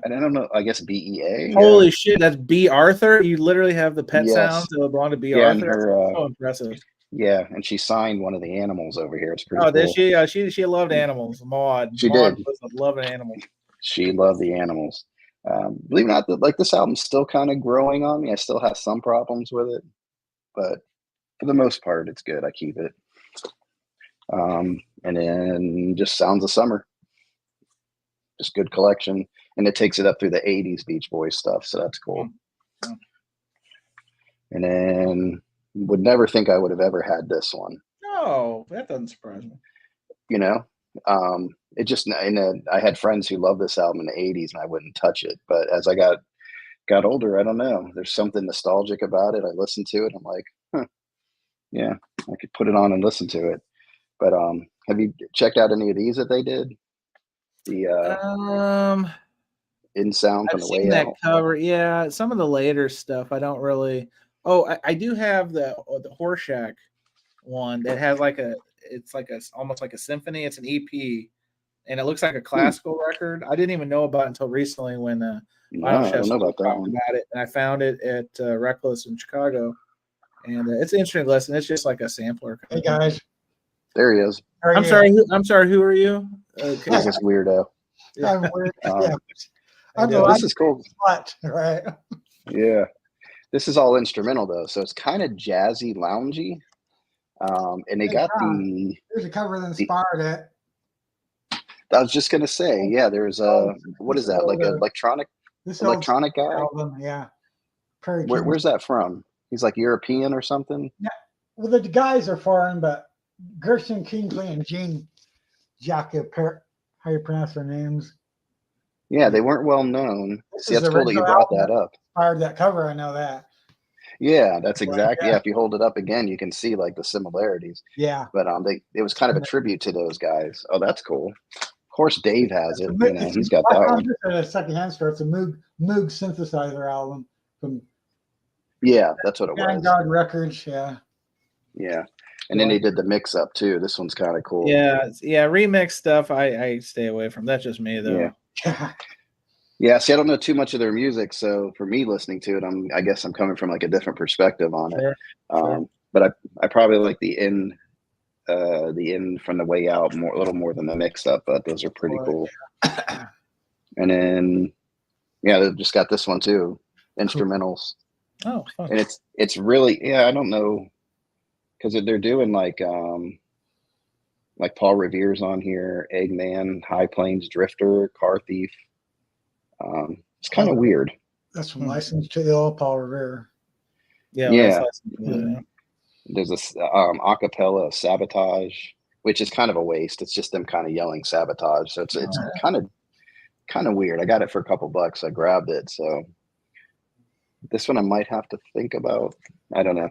and I don't know. I guess BEA. Holy shit, that's B. Arthur. You literally have the pet sounds Yes. that belong to B. Yeah, and Arthur. That's her. so impressive. Yeah, and she signed one of the animals over here. It's pretty Oh, did cool. she? She loved animals. Maud. She Maud did. was loving animals. She loved the animals. Believe it or not, like this album's still kind of growing on me. I still have some problems with it, but for the most part, it's good. I keep it. And then just Sounds of Summer, just good collection, and it takes it up through the '80s Beach Boys stuff, so that's cool. Oh. And then would never think I would have ever had this one. No, that doesn't surprise me. You know, it just and I had friends who loved this album in the '80s, and I wouldn't touch it. But as I got older, I don't know. There's something nostalgic about it. I listened to it. I'm like, huh, yeah, I could put it on and listen to it. But have you checked out any of these that they did? The In Sound from I've the seen Way that Out. cover. Yeah, some of the later stuff I don't really. Oh, I do have the Horseshack one that has like it's like almost like a symphony. It's an EP, and it looks like a classical record. I didn't even know about it until recently when Vinyl No, I Chef don't know about that talked one. about it, and I found it at Reckless in Chicago, and it's an interesting listen. It's just like a sampler. Hey guys, There he is. I'm sorry. I'm sorry. Who are you? Okay. He's this weirdo. I'm weird. Yeah, I'm This is cool. What? Right. Yeah. This is all instrumental though, so it's kind of jazzy, loungy. And they Hey, got John, There's a cover that inspired it. I was just gonna say, yeah, there's a what is that? Like an This electronic guy? album, yeah. Where's that from? He's like European or something? Yeah. Well, the guys are foreign, but Gerson Kingsley and Gene Jacques how you pronounce their names. Yeah, they weren't well known. This See, is that's the cool that you original brought album that up. inspired that cover. I know that. Yeah, that's But, exactly. Yeah, if you hold it up again, you can see like the similarities. yeah. But it was kind of a tribute to those guys. Oh, that's cool. Of course, Dave has it. You know, he's got I that found one. this at a secondhand store. It's a Moog synthesizer album from Yeah, that's what it was. Vanguard Records. Yeah. Yeah, and then they did the mix up too. This one's kind of cool. Yeah, remix stuff. I stay away from. That's just me though. Yeah. Yeah, see, I don't know too much of their music, so for me listening to it, I guess I'm coming from like a different perspective on it. Sure. But I probably like the in from the way out a little more than the mix up, but those are pretty cool. And then they've just got this one too, instrumentals. Oh, fun. And it's really I don't know, because they're doing like Paul Revere's on here, Eggman, High Plains Drifter, Car Thief. It's kind of weird. That's from License to Ill, Paul Revere. Yeah. There's this acapella Sabotage, which is kind of a waste. It's just them kind of yelling sabotage. So it's kind of weird. I got it for a couple bucks. I grabbed it. So this one I might have to think about. I don't know.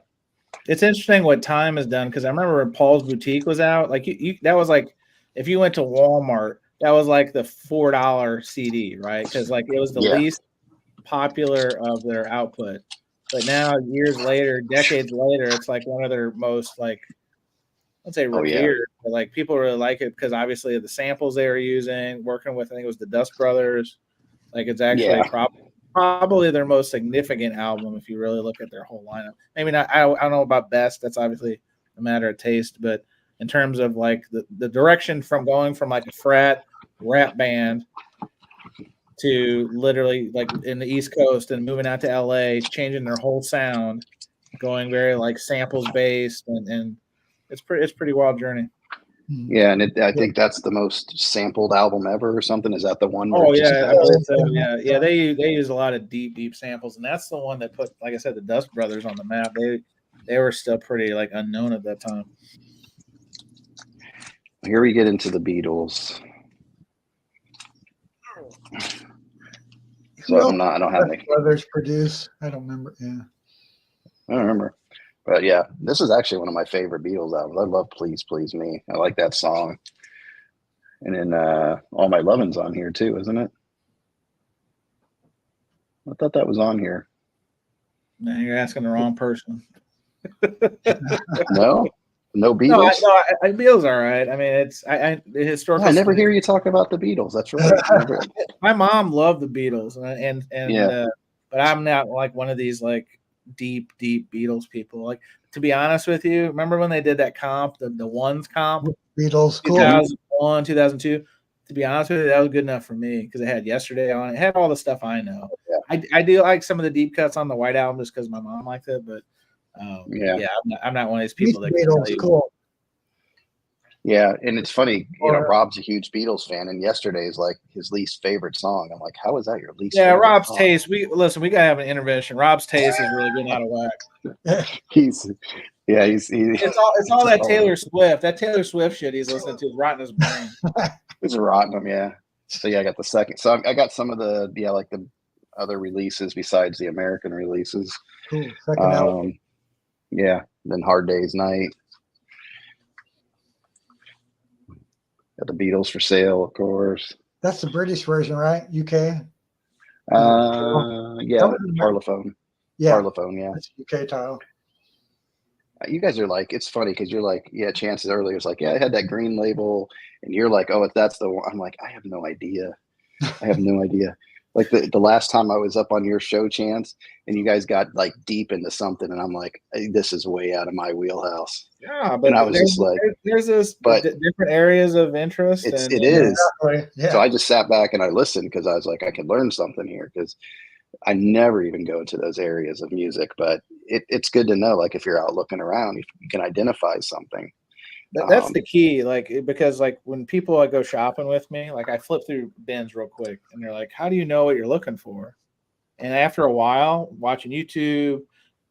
It's interesting what Time has done, because I remember when Paul's Boutique was out. Like that was like, if you went to Walmart, that was like the $4 CD, right? Because like it was the least popular of their output. But now, years later, decades later, it's like one of their most like, let's say revered. But like people really like it because obviously of the samples they were using, working with. I think it was the Dust Brothers. Like it's actually probably their most significant album if you really look at their whole lineup. I mean, I don't know about best. That's obviously a matter of taste, but in terms of like the direction from going from like a frat rap band to literally like in the East Coast and moving out to LA, changing their whole sound, going very like samples based, and it's pretty wild journey. Yeah, and I think that's the most sampled album ever or something. Is that the one? Oh yeah, I believe so. Yeah. They use a lot of deep samples, and that's the one that put, like I said, the Dust Brothers on the map. They were still pretty like unknown at that time. Here we get into the Beatles. So I don't have any. Brothers produce. I don't remember. Yeah. I don't remember. But yeah, this is actually one of my favorite Beatles albums. I love Please Please Me. I like that song. And then All My Lovin's on here too, isn't it? I thought that was on here. No, you're asking the wrong person. No Beatles. No, Beatles are all right. I mean, it's historical. I never hear you talk about the Beatles. That's right. My mom loved the Beatles, and but I'm not like one of these like deep Beatles people. Like, to be honest with you, remember when they did that comp, the ones comp, Beatles, 2001, 2002. To be honest with you, that was good enough for me because it had Yesterday on it. It had all the stuff I know. Yeah. I do like some of the deep cuts on the White Album just because my mom liked it, but I'm not one of these people that Beatles cool. Yeah, and it's funny, Rob's a huge Beatles fan, and Yesterday is like his least favorite song. I'm like, how is that your least favorite Rob's song? taste. We gotta have an intervention. Rob's taste is really getting out of whack. He's it's all that Taylor Swift. That Taylor Swift shit he's listening to is rotting his brain. It's rotting him, yeah. So I got the second. So I got some of the like the other releases besides the American releases. Cool. Second album. Yeah. Then Hard Day's Night. Got the Beatles for Sale, of course. That's the British version, right? UK. Parlophone. Yeah. Parlophone, yeah. That's UK title. You guys are like, it's funny because you're like, Chances earlier was like, I had that green label, and you're like, oh, if that's the one. I'm like, I have no idea. Like the last time I was up on your show, Chance, and you guys got like deep into something, and I'm like, this is way out of my wheelhouse. Yeah, but I was just like, there's different areas of interest. It is. Yeah. So I just sat back and I listened because I was like, I can learn something here because I never even go into those areas of music. But it's good to know, like, if you're out looking around, you can identify something. That's the key, like, because like when people like go shopping with me, like I flip through bins real quick and they're like, how do you know what you're looking for? And after a while watching YouTube,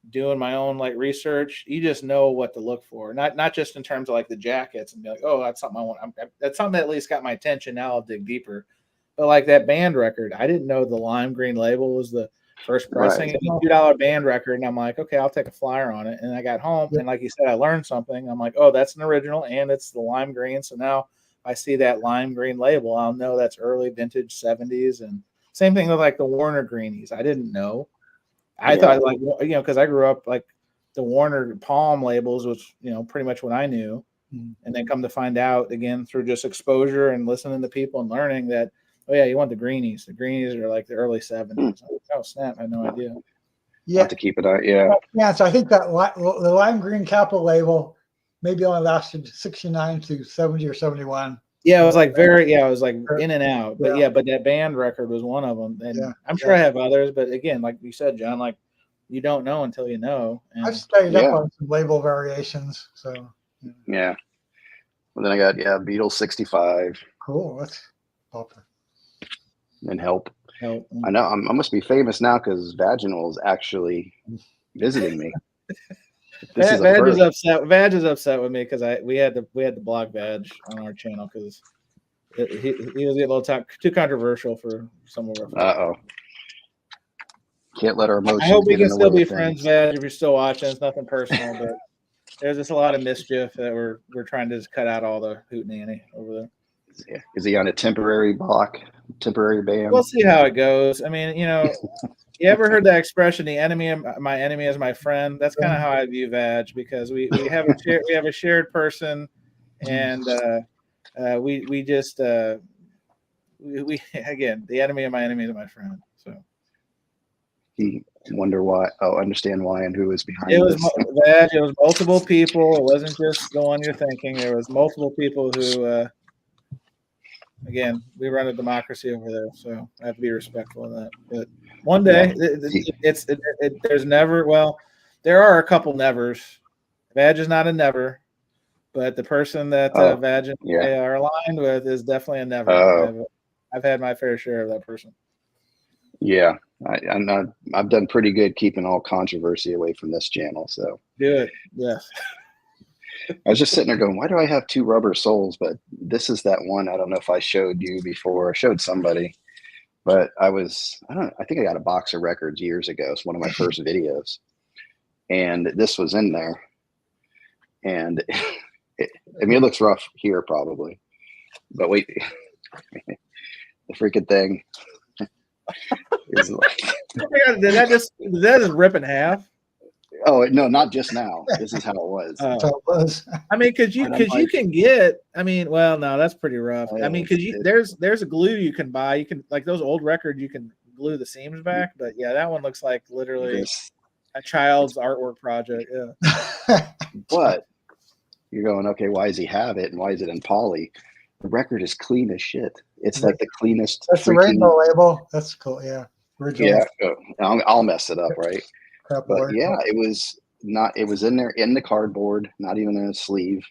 doing my own like research, you just know what to look for. Not just in terms of like the jackets and be like, oh, that's something I want. That's something that at least got my attention. Now I'll dig deeper. But like that band record, I didn't know the lime green label was the first pressing. It's a $2 band record, and I'm like, okay, I'll take a flyer on it. And I got home, and like you said, I learned something. I'm like, oh, that's an original, and it's the lime green. So now I see that lime green label, I'll know that's early vintage 70s. And same thing with like the Warner greenies. I didn't know. I thought like, you know, because I grew up like the Warner Palm labels was, you know, pretty much what I knew. And then come to find out again through just exposure and listening to people and learning that, oh yeah, you want the greenies. The greenies are like the early 70s. Oh snap! I had no idea. Yeah, to keep it out. Yeah. So I think that the lime green capital label maybe only lasted 69 to 70 or 71. Yeah, it was like it was like in and out. But but that band record was one of them. And I'm sure I have others, but again, like you said, John, like you don't know until you know. And I've studied up on some label variations. So yeah. Well, then I got Beatles 65. Cool. That's popular. And Help. I know I must be famous now because Vaginal is actually visiting me. Vag is upset. Vag is upset with me because we had to block Vag on our channel because he was a little too controversial for some of our. Can't let our emotions. I hope we can still be friends, Vag. If you're still watching, it's nothing personal, but there's just a lot of mischief that we're trying to just cut out all the hootenanny over there. Is he on a temporary ban? We'll see how it goes. I mean, you know, you ever heard that expression, the enemy of my enemy is my friend? That's kind of how I view Vag because we have a shared person, and we just we again, the enemy of my enemy is my friend. So you wonder why? Understand why and who is behind it. Vag. It was multiple people. It wasn't just the one you're thinking. There was multiple people who. Again, we run a democracy over there, so I have to be respectful of that. But one day, there's never. Well, there are a couple nevers. Vag is not a never, but the person that Vag and I are aligned with is definitely a never. I've had my fair share of that person. Yeah, I've done pretty good keeping all controversy away from this channel. So do it. Yes. I was just sitting there going, why do I have two rubber soles? But this is that one. I don't know if I showed you before. I showed somebody, but I think I got a box of records years ago. It's one of my first videos. And this was in there. And it looks rough here probably. But wait, the freaking thing is like. Did that just rip in half? Oh no, not just now. This is how it was. I mean, because you can get. I mean, well, no, that's pretty rough. I mean, because there's a glue you can buy. You can like those old records. You can glue the seams back. But yeah, that one looks like literally a child's artwork project. Yeah. But you're going, okay, why does he have it, and why is it in poly? The record is clean as shit. It's like the cleanest. That's the rainbow label. That's cool. Yeah. Original. Yeah. I'll mess it up, right? But yeah, it was in there in the cardboard, not even in a sleeve.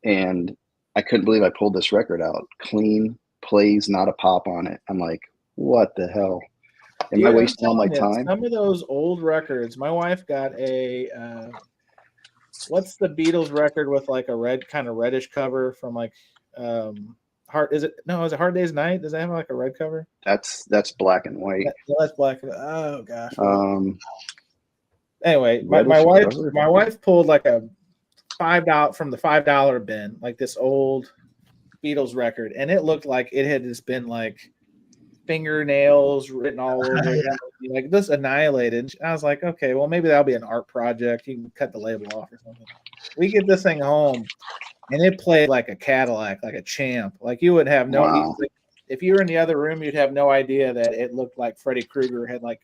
And I couldn't believe I pulled this record out. Clean, plays, not a pop on it. I'm like, what the hell? Am I wasting all my time? Some of those old records, my wife got a what's the Beatles record with like a red kind of reddish cover from like is it Hard Day's Night? Does that have like a red cover? That's black and white. That's black. Oh gosh. Anyway, my wife pulled like a $5 from the $5 bin, like this old Beatles record, and it looked like it had just been like fingernails written all over it, like this annihilated. I was like, okay, well maybe that'll be an art project. You can cut the label off or something. We get this thing home, and it played like a Cadillac, like a champ. Like you would have no. If you were in the other room, you'd have no idea that it looked like Freddie Krueger had like.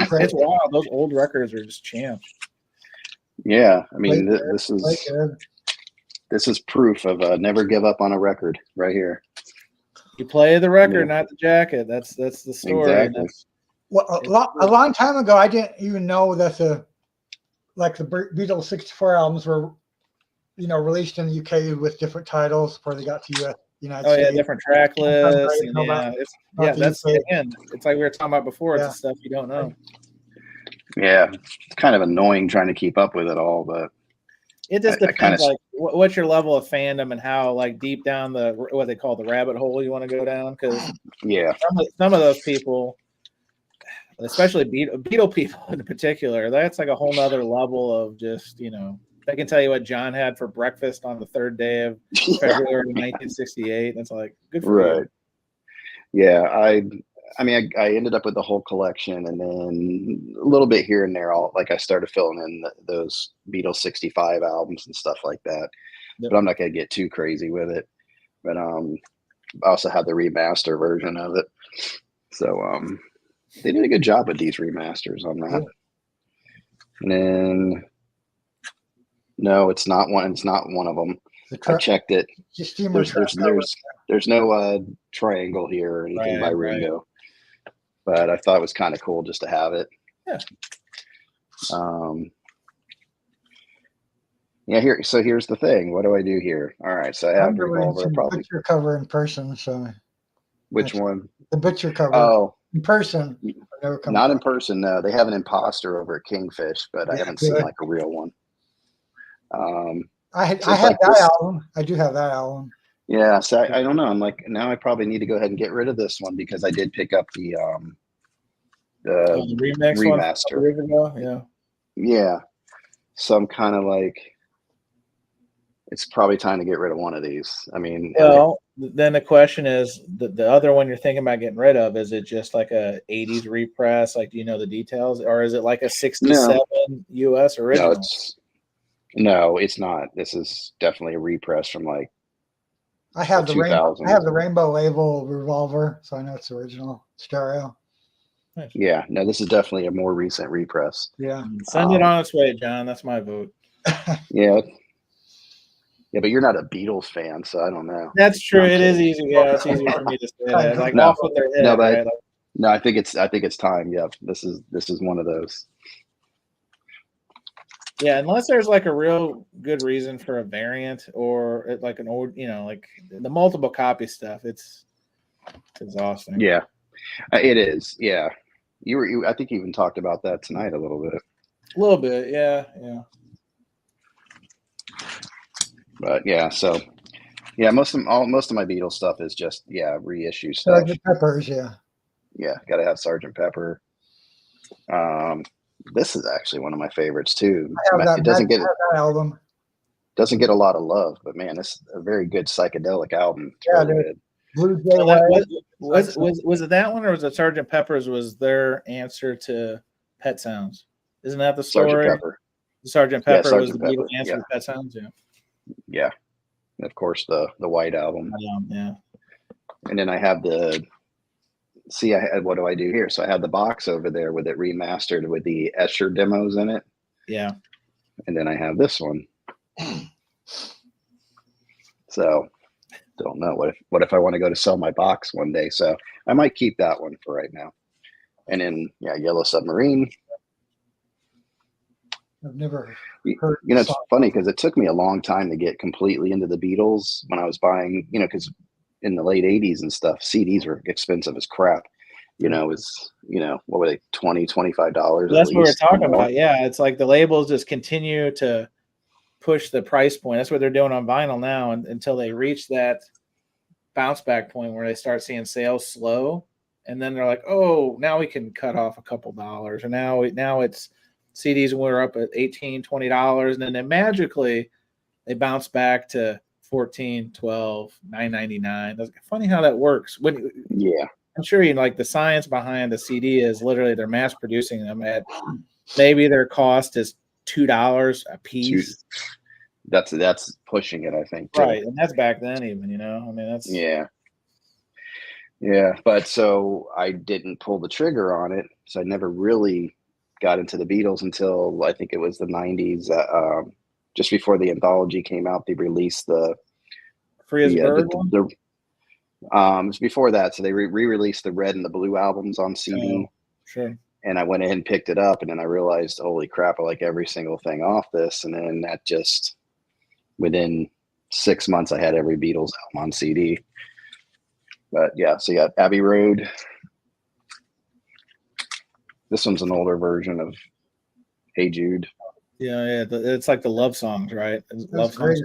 It's wild. Those old records are just champs. Yeah, I mean, this is proof of never give up on a record right here. You play the record, not the jacket. That's the story. Exactly. Well, a long time ago, I didn't even know that the Beatles 64 albums were, released in the UK with different titles before they got to US. United States. Different track lists. That's again. It's like we were talking about before. It's the stuff you don't know. Yeah, it's kind of annoying trying to keep up with it all, but it just I kind depends, of like what's your level of fandom and how like deep down the what they call the rabbit hole you want to go down. Because yeah, some of those people, especially Beetle people in particular, that's like a whole nother level of just, you know, they can tell you what John had for breakfast on the 3rd day of February 1968. That's like good for you. right. Yeah, I mean, I ended up with the whole collection, and then a little bit here and there. I started filling in those Beatles '65 albums and stuff like that. Yep. But I'm not gonna get too crazy with it. But I also have the remaster version of it. So they did a good job with these remasters on that. And then no, it's not one. It's not one of them. I checked it. There's no triangle here or anything by Ringo. But I thought it was kind of cool just to have it. Yeah. Yeah. Here's the thing. What do I do here? All right. So I have Revolver. Probably picture cover in person. So which one? The picture cover. Oh, in person. Not in person. No, they have an imposter over at Kingfish, but I haven't seen like a real one. I had that album. I do have that album. Yeah, so I don't know. I'm like, now I probably need to go ahead and get rid of this one because I did pick up the remaster. Yeah. Yeah. So I'm kind of like, it's probably time to get rid of one of these. I mean, well, then the question is, the other one you're thinking about getting rid of, is it just like a 80s repress? Like, do you know the details, or is it like a 67 US original? No, it's not. This is definitely a repress from like. I have the rainbow label Revolver, so I know it's original stereo. Nice. Yeah, no, this is definitely a more recent repress. Yeah, send it on its way, John. That's my vote. Yeah, but you're not a Beatles fan, so I don't know. That's true. It is easy. Yeah, it's easier for me to say that. Like off with their head. Right? No, I think it's time. Yeah, this is one of those. Yeah, unless there's like a real good reason for a variant or like an old, you know, like the multiple copy stuff. It's exhausting. Yeah, it is. Yeah, I think you even talked about that tonight a little bit. A little bit, yeah. But yeah, so yeah, most of my Beatles stuff is just reissue stuff. Sgt. Pepper's, yeah, got to have Sgt. Pepper. This is actually one of my favorites too. It doesn't get that album. Doesn't get a lot of love, but man, it's a very good psychedelic album. It's really good. Blue Jay was it that one, or was it Sgt. Pepper's was their answer to Pet Sounds? Isn't that the story? Sgt. Pepper. Sgt. Pepper was the Beatles' answer to Pet Sounds. Yeah. And of course the White Album. Yeah. And then I have what do I do here? So I have the box over there with it remastered with the Escher demos in it. Yeah. And then I have this one. So don't know what if I want to go to sell my box one day. So I might keep that one for right now. And then Yellow Submarine. I've never heard. It's funny because it took me a long time to get completely into the Beatles when I was buying, because in the late 80s and stuff, CDs were expensive as crap. What were they, $20, $25? That's what we're talking about. Yeah, it's like the labels just continue to push the price point. That's what they're doing on vinyl now, until they reach that bounce back point where they start seeing sales slow, and then they're like, oh, now we can cut off a couple dollars, or now it's CDs were up at $18, $20, and then magically they bounce back to $14, $12, $9.99. That's funny how that works. I'm sure the science behind the CD is literally they're mass producing them at maybe their cost is $2 a piece. That's pushing it, I think. Too. Right, and that's back then even. I mean that's But so I didn't pull the trigger on it, so I never really got into the Beatles until I think it was the 90s. Just before the anthology came out, they released the Free as a Bird one? It was before that, so they re-released the Red and the Blue albums on CD. Oh, sure. And I went ahead and picked it up, and then I realized, holy crap, I like every single thing off this. And then that just, within 6 months, I had every Beatles album on CD. But yeah, so you got Abbey Road. This one's an older version of Hey Jude. Yeah. It's like the love songs, right? Love songs.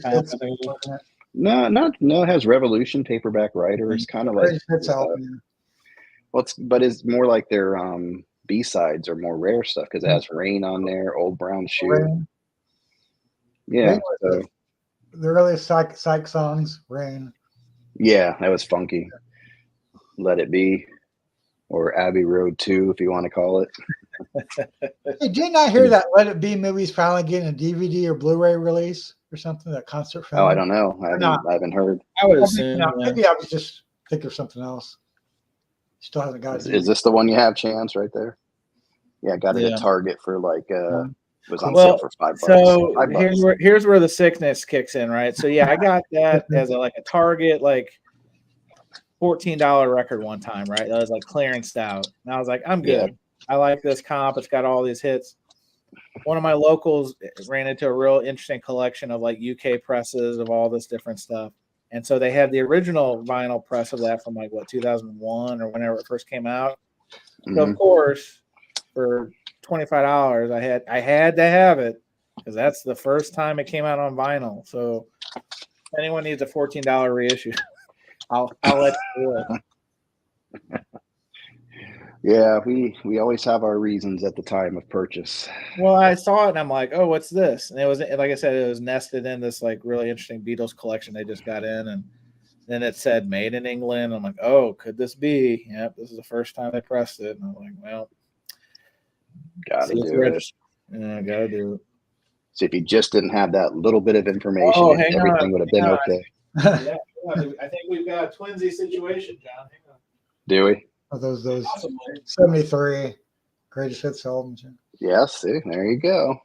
No, it has Revolution, Paperback Writer. It's kind of like but it's more like their B-sides are more rare stuff because it has Rain on there, Old Brown Shoe. Rain. Yeah. Rain the early psych songs, Rain. Yeah, that was funky. Let It Be, or Abbey Road 2, if you want to call it. Hey, didn't I hear that Let It Be movie's finally getting a DVD or Blu-ray release or something? That concert film. Oh, I don't know. I haven't heard. I would assume. Maybe I was just thinking of something else. Still haven't got it. Is this the one you have, Chance, right there? Yeah, I got it at Target for like it was on sale for $5. So $5. here's where the sickness kicks in, right? So yeah, I got that as a Target $14 record one time, right? That was like clearanced out. And I was like, I'm good. I like this comp. It's got all these hits. One of my locals ran into a real interesting collection of UK presses of all this different stuff. And so they had the original vinyl press of that from 2001 or whenever it first came out. Mm-hmm. So of course, for $25, I had to have it because that's the first time it came out on vinyl. So if anyone needs a $14 reissue, I'll let you do it. Yeah, we always have our reasons at the time of purchase. Well, I saw it and I'm like, oh, what's this? And it was, like I said, it was nested in this really interesting Beatles collection they just got in, and then it said made in England. I'm like, oh, could this be? Yep, this is the first time they pressed it. And I'm like, well, gotta do it. Yeah, gotta do it. So if you just didn't have that little bit of information, everything would have been okay. Yeah, I think we've got a twinsy situation, John. Hang on. Do we? Oh, those 73 greatest hits albums. Yeah, see, there you go.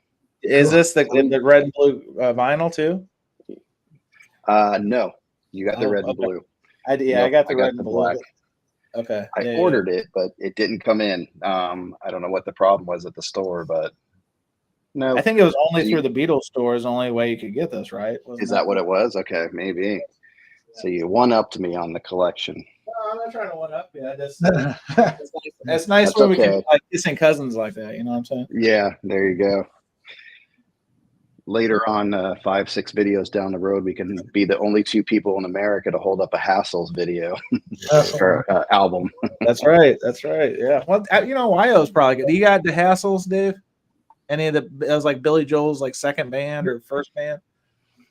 Is this the red and blue vinyl too? No, you got the red and blue. I got the red and blue. Black. Okay. I ordered it, but it didn't come in. I don't know what the problem was at the store, but no. I think it was only through the Beatles stores, the only way you could get this, right? Is that what it was? Okay, maybe. So you one-upped me on the collection. No, I'm not trying to one-up you. It's nice when we can kissing cousins like that. You know what I'm saying? Yeah, there you go. Later on, 5-6 videos down the road, we can be the only 2 people in America to hold up a Hassles video or album. That's right. Yeah. Well, YO's probably good. You got the Hassles, Dave? Any of it was like Billy Joel's second band or first band?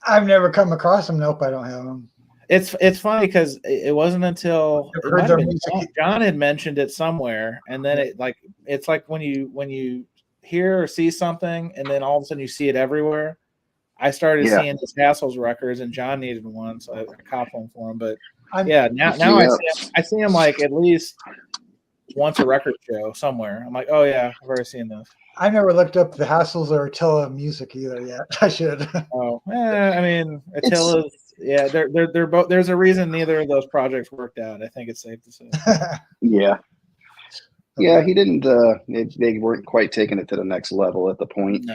I've never come across them. Nope, I don't have them. It's funny because it wasn't until John had mentioned it somewhere, and then it's like when you hear or see something, and then all of a sudden you see it everywhere. I started seeing his Hassles records, and John needed one, so I copped one for him. But now I see him at least once a record show somewhere. I'm like, oh yeah, I've already seen this. I never looked up the Hassles or Attila music either yet. I should. Oh, I mean, Attila's. Yeah, they're both. There's a reason neither of those projects worked out. I think it's safe to say. Yeah, he didn't. They weren't quite taking it to the next level at that point.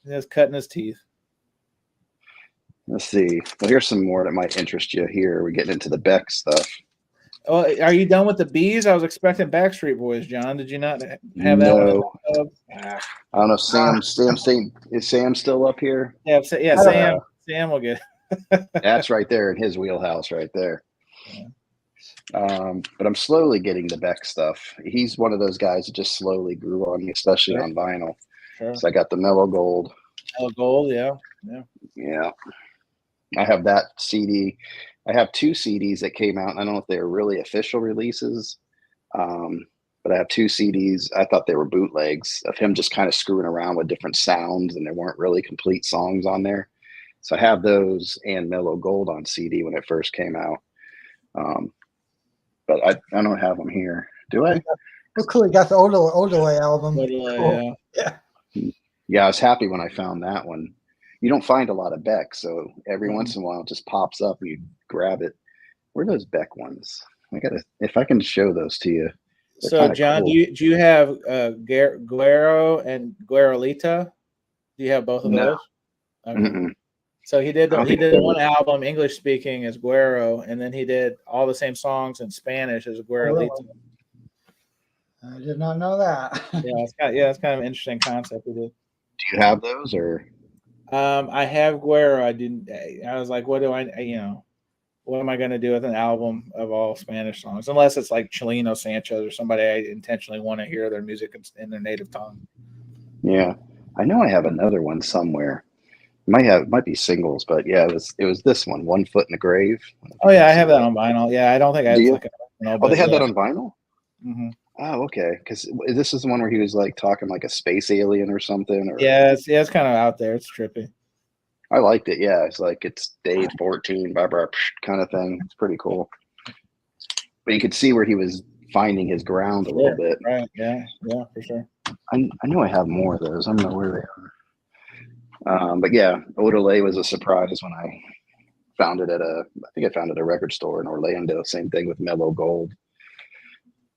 He was cutting his teeth. Let's see. Well, here's some more that might interest you. Here we're getting into the Beck stuff. Oh, are you done with the Bees? I was expecting Backstreet Boys, John. Did you not have that? No. I don't know. Sam, is Sam still up here? Yeah. Sam will get. That's right there in his wheelhouse, right there. Yeah. But I'm slowly getting the Beck stuff. He's one of those guys that just slowly grew on me, especially on vinyl. Sure. So I got the Mellow Gold. Mellow Gold, yeah. I have that CD. I have 2 CDs that came out. I don't know if they're really official releases, but I have 2 CDs. I thought they were bootlegs of him just kind of screwing around with different sounds, and there weren't really complete songs on there. So I have those and Mellow Gold on CD when it first came out. But I don't have them here. Do I? Oh, cool. You got the Odelay album. Cool. Yeah, I was happy when I found that one. You don't find a lot of Beck, so every once in a while it just pops up and you grab it. Where are those Beck ones? If I can show those to you. So, John, cool. do you have Guero and Guerolita? Do you have both of those? Okay. Mm-mm. So he did one album English speaking as Guero, and then he did all the same songs in Spanish as Guerolita. I did not know that. It's kind of an interesting concept. We did. Do you have those or? I have Guerra. I was like, what do what am I going to do with an album of all Spanish songs? Unless it's like Chileno Sanchez or somebody I intentionally want to hear their music in their native tongue. Yeah, I know I have another one somewhere. Might be singles, but yeah, it was this one, One Foot in the Grave. Oh yeah, I have that on vinyl. Yeah, I don't think I have like they had that on vinyl? Mm-hmm. Oh, okay. Because this is the one where he was like talking like a space alien or something. Or it's kind of out there. It's trippy. I liked it. Yeah, it's day 14, blah, blah, kind of thing. It's pretty cool. But you could see where he was finding his ground a little bit. Right. Yeah, for sure. I know I have more of those. I don't know where they are. But yeah, Odelay was a surprise when I found it I think I found it at a record store in Orlando. Same thing with Mellow Gold.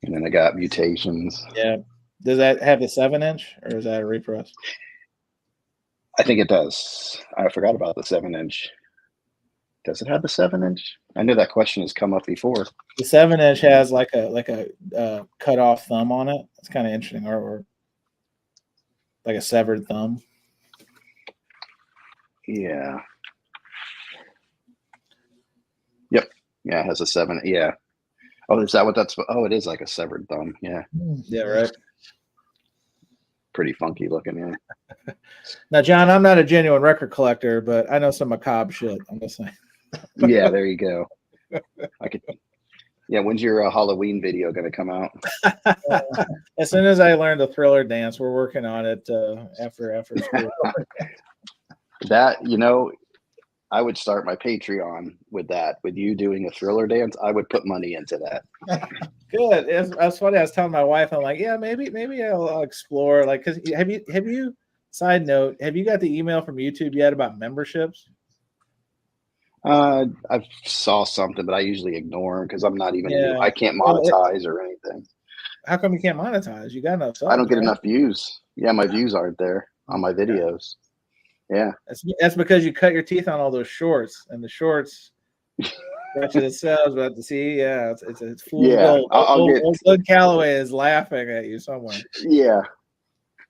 And then I got Mutations. Yeah. Does that have a 7-inch or is that a repress? I think it does. I forgot about the 7-inch. Does it have the 7-inch? I know that question has come up before. The 7-inch has like a cut off thumb on it. It's kind of interesting artwork. Like a severed thumb. Yeah. Yep. Yeah, it has a 7. Yeah. Oh, is that what that's? Oh, it is like a severed thumb. Yeah. Yeah, right. Pretty funky looking, yeah. Now, John, I'm not a genuine record collector, but I know some macabre shit. I'm just saying. Yeah, there you go. Yeah, when's your Halloween video going to come out? As soon as I learn the Thriller dance, we're working on it after school. That, I would start my Patreon with that. With you doing a Thriller dance, I would put money into that. Good. That's funny. I was telling my wife, I'm like, yeah, maybe I'll explore. Like, because have you? Side note, have you got the email from YouTube yet about memberships? I saw something, but I usually ignore them because I'm not even. I can't monetize or anything. How come you can't monetize? You got enough subs, I don't get enough views. Yeah, my views aren't there on my videos. Yeah, that's because you cut your teeth on all those shorts, and the shorts got you the subs. But to see, it's full gold. Old Doug Calloway is laughing at you somewhere. Yeah,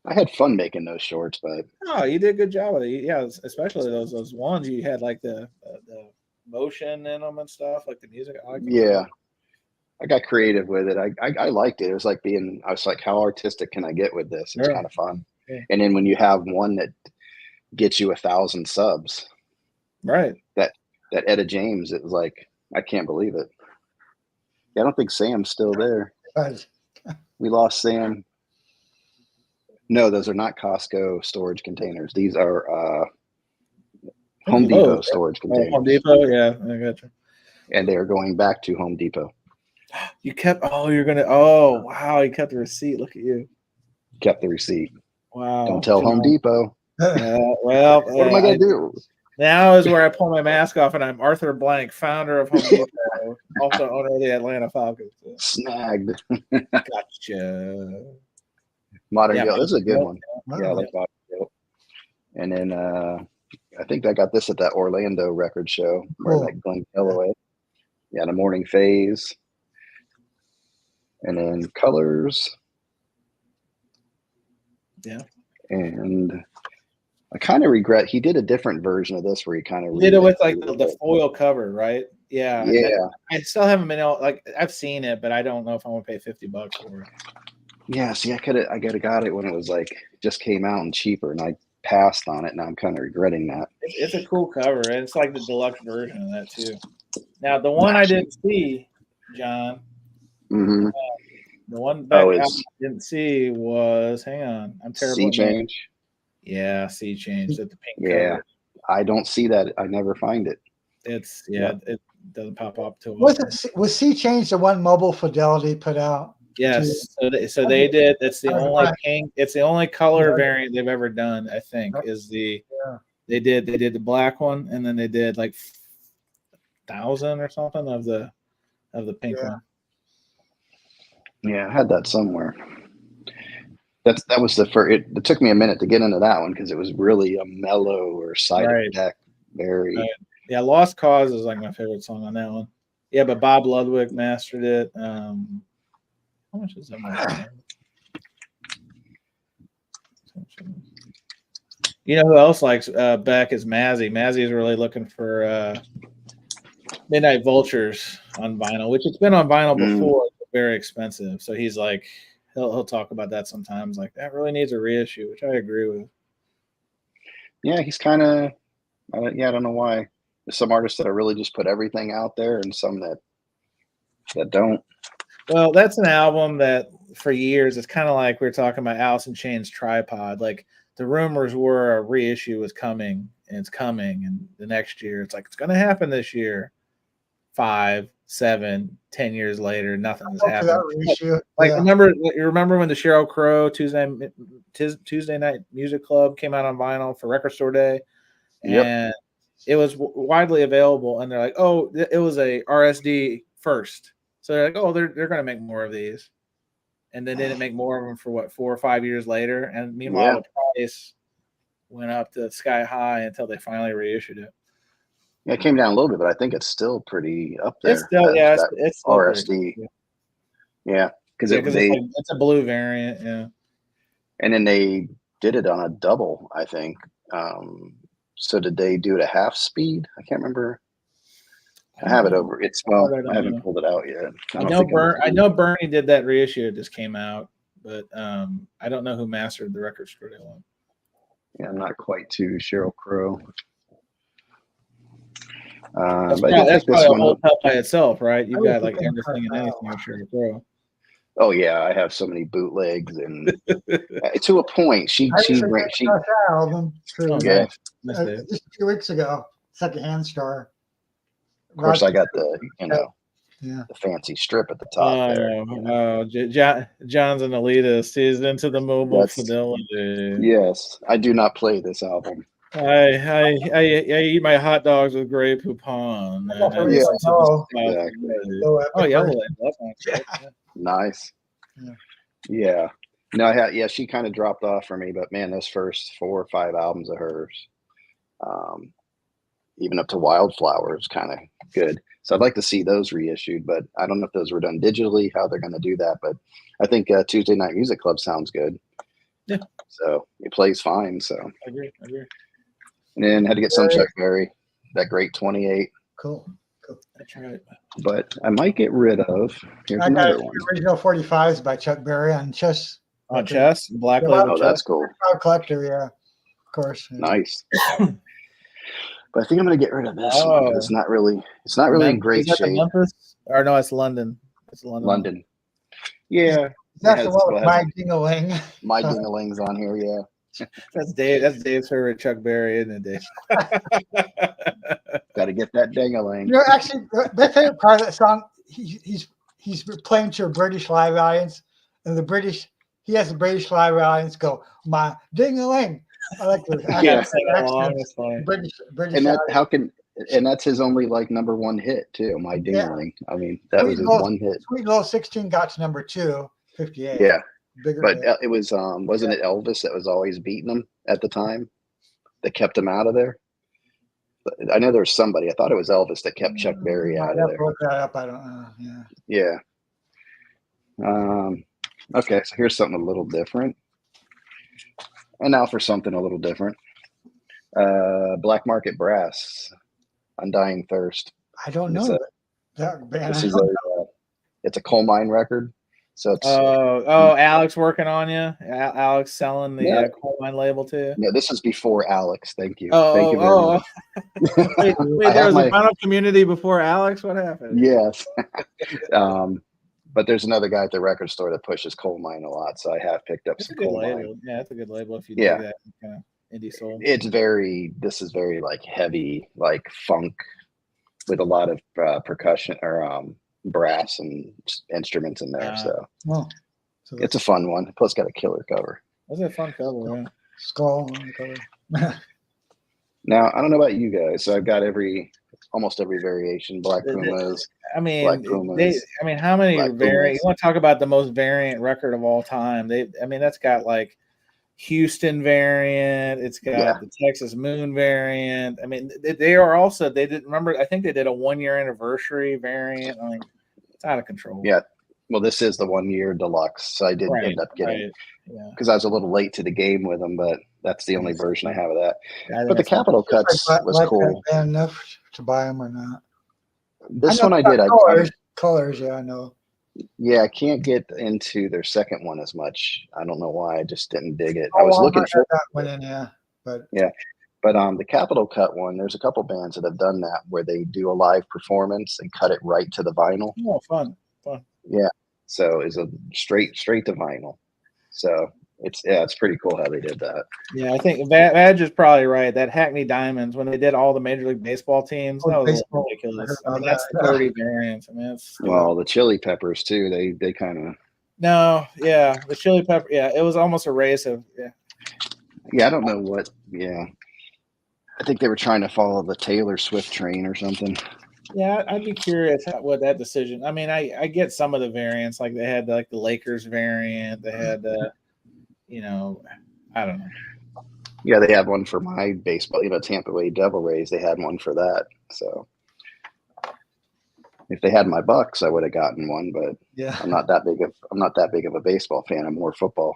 I had fun making those shorts, but you did a good job with it. Yeah, especially those ones you had like the motion in them and stuff, like the music. I got creative with it. I liked it. It was like I was like, how artistic can I get with this? It's kind of fun. Yeah. And then when you have one that gets you 1,000 subs, right? That Etta James, it was like, I can't believe it. I don't think Sam's still there. We lost Sam. No, those are not Costco storage containers. These are Home Depot storage containers. Home Depot, yeah, I got you. And they are going back to Home Depot. You kept. Oh, wow! You kept the receipt. Look at you. Kept the receipt. Wow! Don't tell Home Depot. Well, what am I gonna do? Now is where I pull my mask off, and I'm Arthur Blank, founder of Home Depot, also owner of the Atlanta Falcons. Snagged. Gotcha. Modern Guilt. This is a good one. Yeah, I like Modern Guilt. And then I think I got this at that Orlando record show where that Glenn Calloway. Yeah, The Morning Phase. And then Colors. Yeah. And I kind of regret he did a different version of this where he kind of did it with like the foil cover, right? Yeah. Yeah. I still haven't been able, like, I've seen it, but I don't know if I'm gonna pay $50 for it. Yeah, see, I could have got it when it was like just came out and cheaper, and I passed on it. Now I'm kind of regretting that. It's a cool cover, and it's like the deluxe version of that too. Now the one I didn't see, John. Mm-hmm. The one I didn't see was, hang on, I'm terrible. Sea Change. Yeah, Sea Change. At the pink cover. I don't see that. I never find it. It's it doesn't pop up to it. Was Sea Change the one Mobile Fidelity put out? Yes. So they did. It's the only pink. It's the only color variant they've ever done. I think is the. Yeah. They did the black one, and then they did like 1,000 or something of the pink one. Yeah, I had that somewhere. That was the first. It took me a minute to get into that one because it was really a mellow or sided deck. Very. Right. Yeah, Lost Cause is like my favorite song on that one. Yeah, but Bob Ludwig mastered it. How much is that? You know who else likes Beck is Mazzy. Mazzy is really looking for Midnight Vultures on vinyl, which it's been on vinyl before, but very expensive. So he's like, he'll talk about that sometimes. Like that really needs a reissue, which I agree with. Yeah, he's kind of. I don't know why. There's some artists that really just put everything out there, and some that don't. Well, that's an album that for years it's kind of like we were talking about Alice in Chains Tripod. Like the rumors were a reissue was coming, and it's coming, and the next year it's like it's going to happen this year. 5, 7, 10 years later, nothing has happened. Like you remember when the Sheryl Crow Tuesday Night Music Club came out on vinyl for Record Store Day, and it was widely available. And they're like, oh, it was a RSD first, so they're like, oh, they're going to make more of these, and they didn't make more of them for 4 or 5 years later. And meanwhile, the price went up to sky high until they finally reissued it. Yeah, it came down a little bit, but I think it's still pretty up there. It's still, it's still RSD. Yeah, because it's a blue variant. Yeah, and then they did it on a double, I think. So did they do it at half speed? I can't remember. I have it over. I haven't pulled it out yet. I know Bernie did that reissue. It just came out, but I don't know who mastered the Record Store Day one. Yeah, I'm not quite too Sheryl Crow. That's probably a whole top by itself, right? You've got like everything and anything with Sheryl Crow. Oh yeah, I have so many bootlegs, and to a point, she album. Yeah, just a few weeks ago, secondhand store. Of course, I got the the fancy strip at the top there. John's an elitist. He's into the mobile fidelity. Yes, I do not play this album. I eat my hot dogs with Grey Poupon. Yellow. Nice. Yeah. No, she kind of dropped off for me, but man, those first 4 or 5 albums of hers, even up to Wildflower, is kind of good. So I'd like to see those reissued, but I don't know if those were done digitally, how they're going to do that. But I think Tuesday Night Music Club sounds good. Yeah. So it plays fine. So I agree. And then had to get some Chuck Berry, that great 28. Cool. That's right. But I might get rid of. Here's another one. Original 45s by Chuck Berry on Chess. On Chess, Black Label. Oh, that's cool. Collector, yeah, of course. Yeah. Nice. But I think I'm going to get rid of this one. It's not really in great shape. Memphis? Or no, it's London. It's London. Yeah. That's the one with My Ding-a-Ling. My Ding-a-Ling's on here, yeah. That's Dave. That's Dave's favorite Chuck Berry, isn't it, Dave? Got to get that ding-a-ling. Actually, my favorite part of that song, he's playing to a British live audience, and he has the British live audience go, my ding-a-ling. I like the British. And that's his only number 1 hit too. My Ding-a-ling. I mean, that was his one hit. Sweet Little 16 got to number 2, 58. Yeah. But it was wasn't it Elvis that was always beating him at the time that kept him out of there? I know there was somebody. I thought it was Elvis that kept Chuck Berry out of there. Look that up. I don't know. Yeah. Okay, so here's something a little different. And now for something a little different. Black Market Brass, Undying Thirst. I don't know that band. It's a coal mine record. So it's Alex working on you. Alex selling the coal mine label too. No, this is before Alex. Thank you. Thank you very much. Wait, there was a vinyl community before Alex. What happened? Yes. But there's another guy at the record store that pushes coal mine a lot, so I have picked up some coal mine. Yeah, that's a good label if you do that kind of indie soul. This is very heavy, funk with a lot of percussion or brass and instruments in there. So it's a fun one. Plus, got a killer cover. That's a fun cover, yeah. Skull on the cover. Now, I don't know about you guys. So I've got almost every variation. Black Pumas. How many variant? You want to talk about the most variant record of all time? That's got Houston variant. It's got the Texas Moon variant. They are also. They did remember. I think they did a 1-year anniversary variant. It's out of control. Yeah. Well, this is the 1-year deluxe. So I did end up getting. because I was a little late to the game with them, but that's the only version I have of that. Yeah, but the Capital Cuts was cool. Bad enough to buy them or not? This one I did. Colors, yeah, I know. Yeah, I can't get into their second one as much. I don't know why. I just didn't dig it. I was looking for that one in, but the Capital Cut one, there's a couple bands that have done that where they do a live performance and cut it right to the vinyl. Oh, fun. Yeah, so it's a straight to vinyl. So it's pretty cool how they did that. Yeah, I think Badge is probably right. That Hackney Diamonds, when they did all the Major League Baseball teams, that was ridiculous. I mean, that's 30 variants. I mean, well, the Chili Peppers too. They kind of. No, yeah, the Chili Pepper. Yeah, it was almost a race of Yeah, I don't know what. Yeah, I think they were trying to follow the Taylor Swift train or something. Yeah, I'd be curious what that decision. I mean, I get some of the variants, like they had like the Lakers variant. They had, I don't know. Yeah, they had one for my baseball. Tampa Bay Devil Rays. They had one for that. So if they had my Bucks, I would have gotten one. But yeah, I'm not that big of a baseball fan. I'm more football.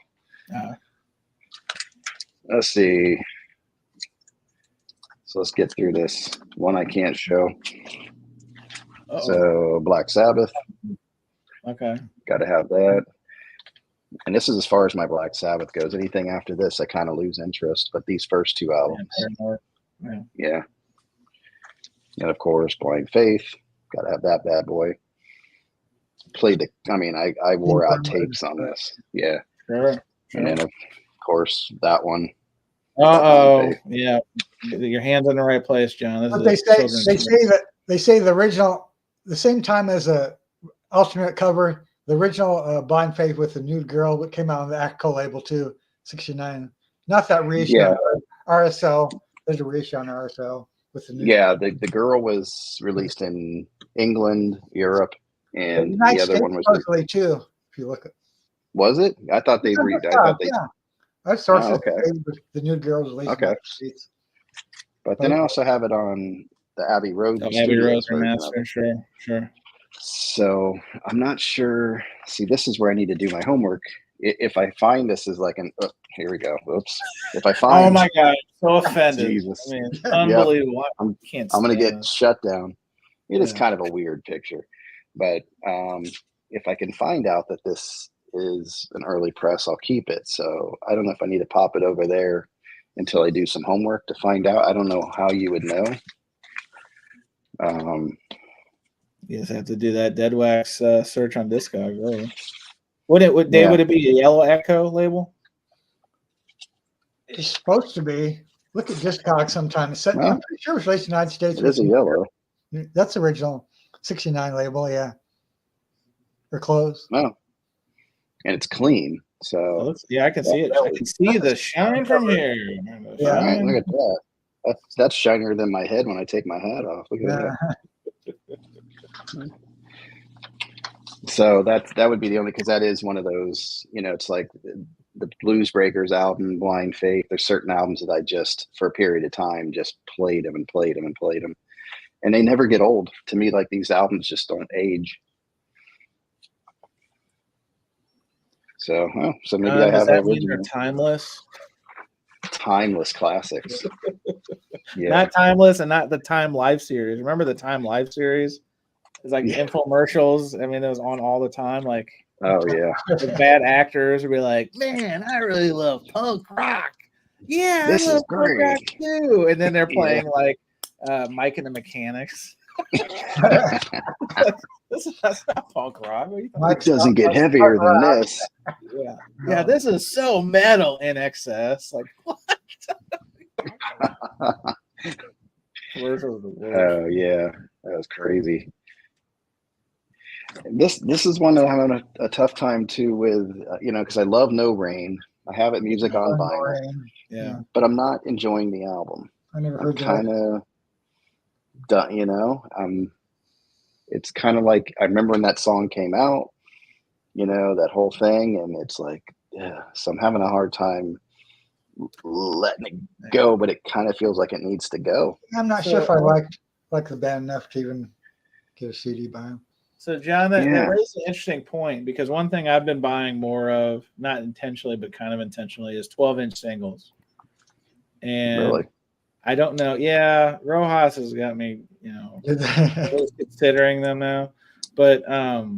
Let's see. So let's get through this. One I can't show. Uh-oh. So Black Sabbath. Okay. Got to have that. And this is as far as my Black Sabbath goes. Anything after this, I kind of lose interest. But these first two albums. Yeah. And of course, Blind Faith. Got to have that bad boy. I wore out tapes on this. Yeah. Sure. And of course, that one. Yeah. Your hand's in the right place, John. But they say the original, the same time as a alternate cover, the original Blind Faith with the nude girl that came out on the ACO label too, 69. Not that reissue on RSL. There's a reissue on RSL with the nude. Yeah, the girl was released in England, Europe, and the other one was supposedly too. If you look at, was it? I thought they I sources the nude girl was released. Okay. But then I also have it on the Abbey Road. Abbey Road Remaster, sure. So I'm not sure. See, this is where I need to do my homework. If I find this is like here we go. Oops. If I find. Oh my God, so offended. Jesus. I mean, unbelievable. I'm going to get shut down. It is kind of a weird picture, but if I can find out that this is an early press, I'll keep it. So I don't know if I need to pop it over there until I do some homework to find out. I don't know how you would know. You just have to do that dead wax search on Discog, really. Would it be a yellow Echo label? It's supposed to be. Look at Discog sometime. I'm pretty sure it's released in the United States. It is a yellow. That's the original 69 label, yeah. Or close. No. And it's clean. So I can see it. I can see the shine from here. Yeah, right, look at that. That's shinier than my head when I take my hat off. Look at that. So that would be the only, because that is one of those, it's like the Blues Breakers album, Blind Faith. There's certain albums that I just, for a period of time, just played them. And they never get old. To me, like, these albums just don't age. So maybe I have that mean they're timeless. Timeless classics. Yeah. Not timeless, and not the Time Live series. Remember the Time Live series? It's like infomercials. I mean, it was on all the time. Like, oh yeah, the bad actors would be like, "Man, I really love punk rock. Yeah, this I love is great punk rock too." And then they're playing like Mike and the Mechanics. That's not punk rock. Mike doesn't get heavier than this. Yeah. This is so metal in excess. Like, what? Oh yeah, that was crazy. This is one that I'm having a tough time too with, because I love No Rain. I have it music on vinyl, but I'm not enjoying the album. I never heard that. Kind of done, it's kind of like, I remember when that song came out, that whole thing, and it's like, so I'm having a hard time letting it go, but it kind of feels like it needs to go. I'm not sure if I like the band enough to even get a CD by them. So John, that raises an interesting point, because one thing I've been buying more of, not intentionally but kind of intentionally, is 12-inch singles. And really, I don't know. Yeah, Rojas has got me, considering them now. But I've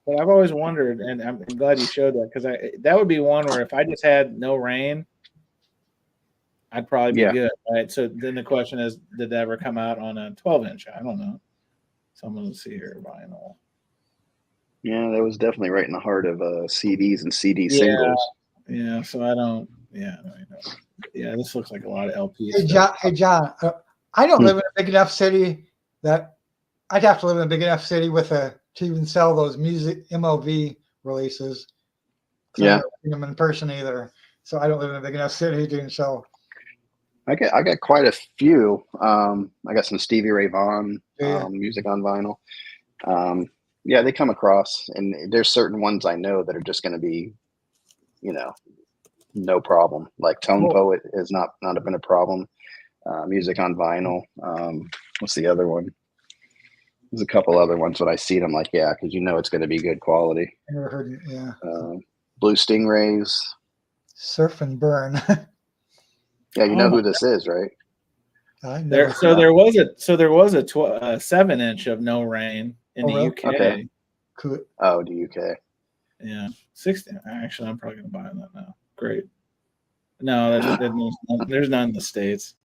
always wondered, and I'm glad you showed that, because that would be one where if I just had no rain, I'd probably be good, right? So then the question is, did that ever come out on a 12-inch? I don't know. Someone will see here vinyl. Yeah, that was definitely right in the heart of CDs and CD singles. Yeah, so I don't. Yeah, yeah. This looks like a lot of LP stuff. Hey John, I don't live in a big enough city that I'd have to live in a big enough city to even sell those music MOV releases. So I'm not seeing them in person either. So I don't live in a big enough city to sell. I got quite a few. I got some Stevie Ray Vaughan music on vinyl. Yeah, they come across, and there's certain ones I know that are just going to be, no problem. Like Tone Poet has not been a problem. Music on vinyl. What's the other one? There's a couple other ones when I see them, like, yeah, because it's going to be good quality. I never heard it. Yeah. Blue Stingrays. Surf and Burn. Yeah, you know who this is, right? There was a 7-inch of No Rain in the UK. Okay. Cool. Oh, the UK. Yeah, 16. Actually, I'm probably gonna buy that now. Great. No, there's none in the States.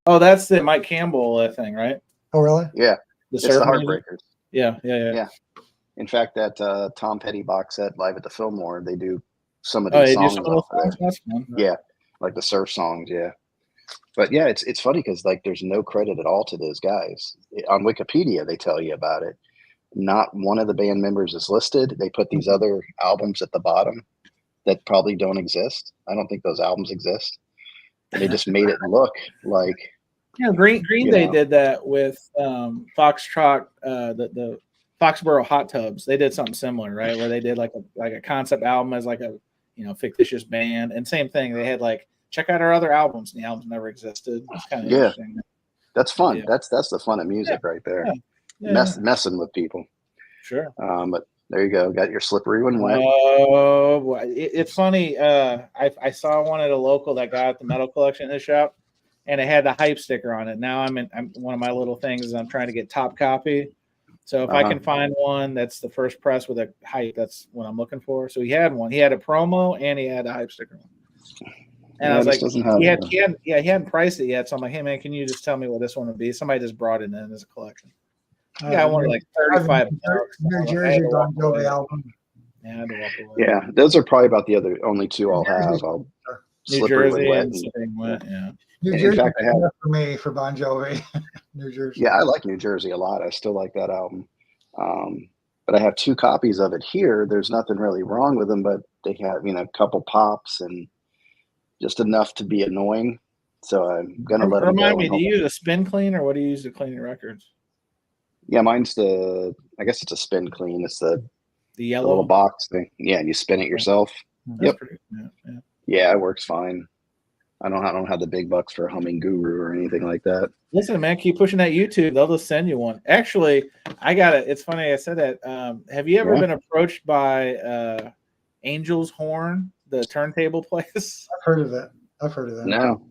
Oh, that's the Mike Campbell thing, right? Oh, really? Yeah. It's the Heartbreakers. Yeah. In fact, that Tom Petty box set, Live at the Fillmore, they do some of these songs off of there. Yeah, like the surf songs. Yeah. But yeah, it's funny because there's no credit at all to those guys. On Wikipedia, they tell you about it. Not one of the band members is listed. They put these other albums at the bottom that probably don't exist. I don't think those albums exist. And they just made it look like. Yeah, Green Day did that with Foxtrot, the Foxborough Hot Tubs. They did something similar, right? Where they did like a concept album as like a fictitious band, and same thing. They had check out our other albums, and the albums never existed. It's kind of interesting. That's fun. Yeah. That's the fun of music right there. Messing with people. Sure. But there you go. Got your slippery when wet. Oh, it's funny. I saw one at a local that got the metal collection in his shop, and it had the hype sticker on it. Now I'm one of my little things is I'm trying to get top copy. So if I can find one that's the first press with a hype, that's what I'm looking for. So he had one. He had a promo and he had a hype sticker. And I was like, he hadn't priced it yet. So I'm like, hey man, can you just tell me what this one would be? Somebody just brought it in as a collection. Yeah, I wanted like 35 bucks. New Jersey Bon Jovi album. Yeah, I had to walk away. Yeah, those are probably about the only two I'll have. New Jersey and Slippery Wet. Yeah. New Jersey, in fact, I have for me for Bon Jovi. New Jersey. Yeah, I like New Jersey a lot. I still like that album. But I have 2 copies of it here. There's nothing really wrong with them, but they have a couple pops and just enough to be annoying. So I'm gonna let them go. Remind me, do you use a spin clean or what do you use to clean your records? Yeah, mine's I guess it's a spin clean. It's the yellow the little box thing. Yeah, and you spin it yourself. That's Yeah, it works fine. I don't have the big bucks for a humming guru or anything like that. Listen, man, keep pushing that YouTube. They'll just send you one. Actually, I got it. It's funny I said that. Have you ever been approached by Angel's Horn, the turntable place? I've heard of that. No.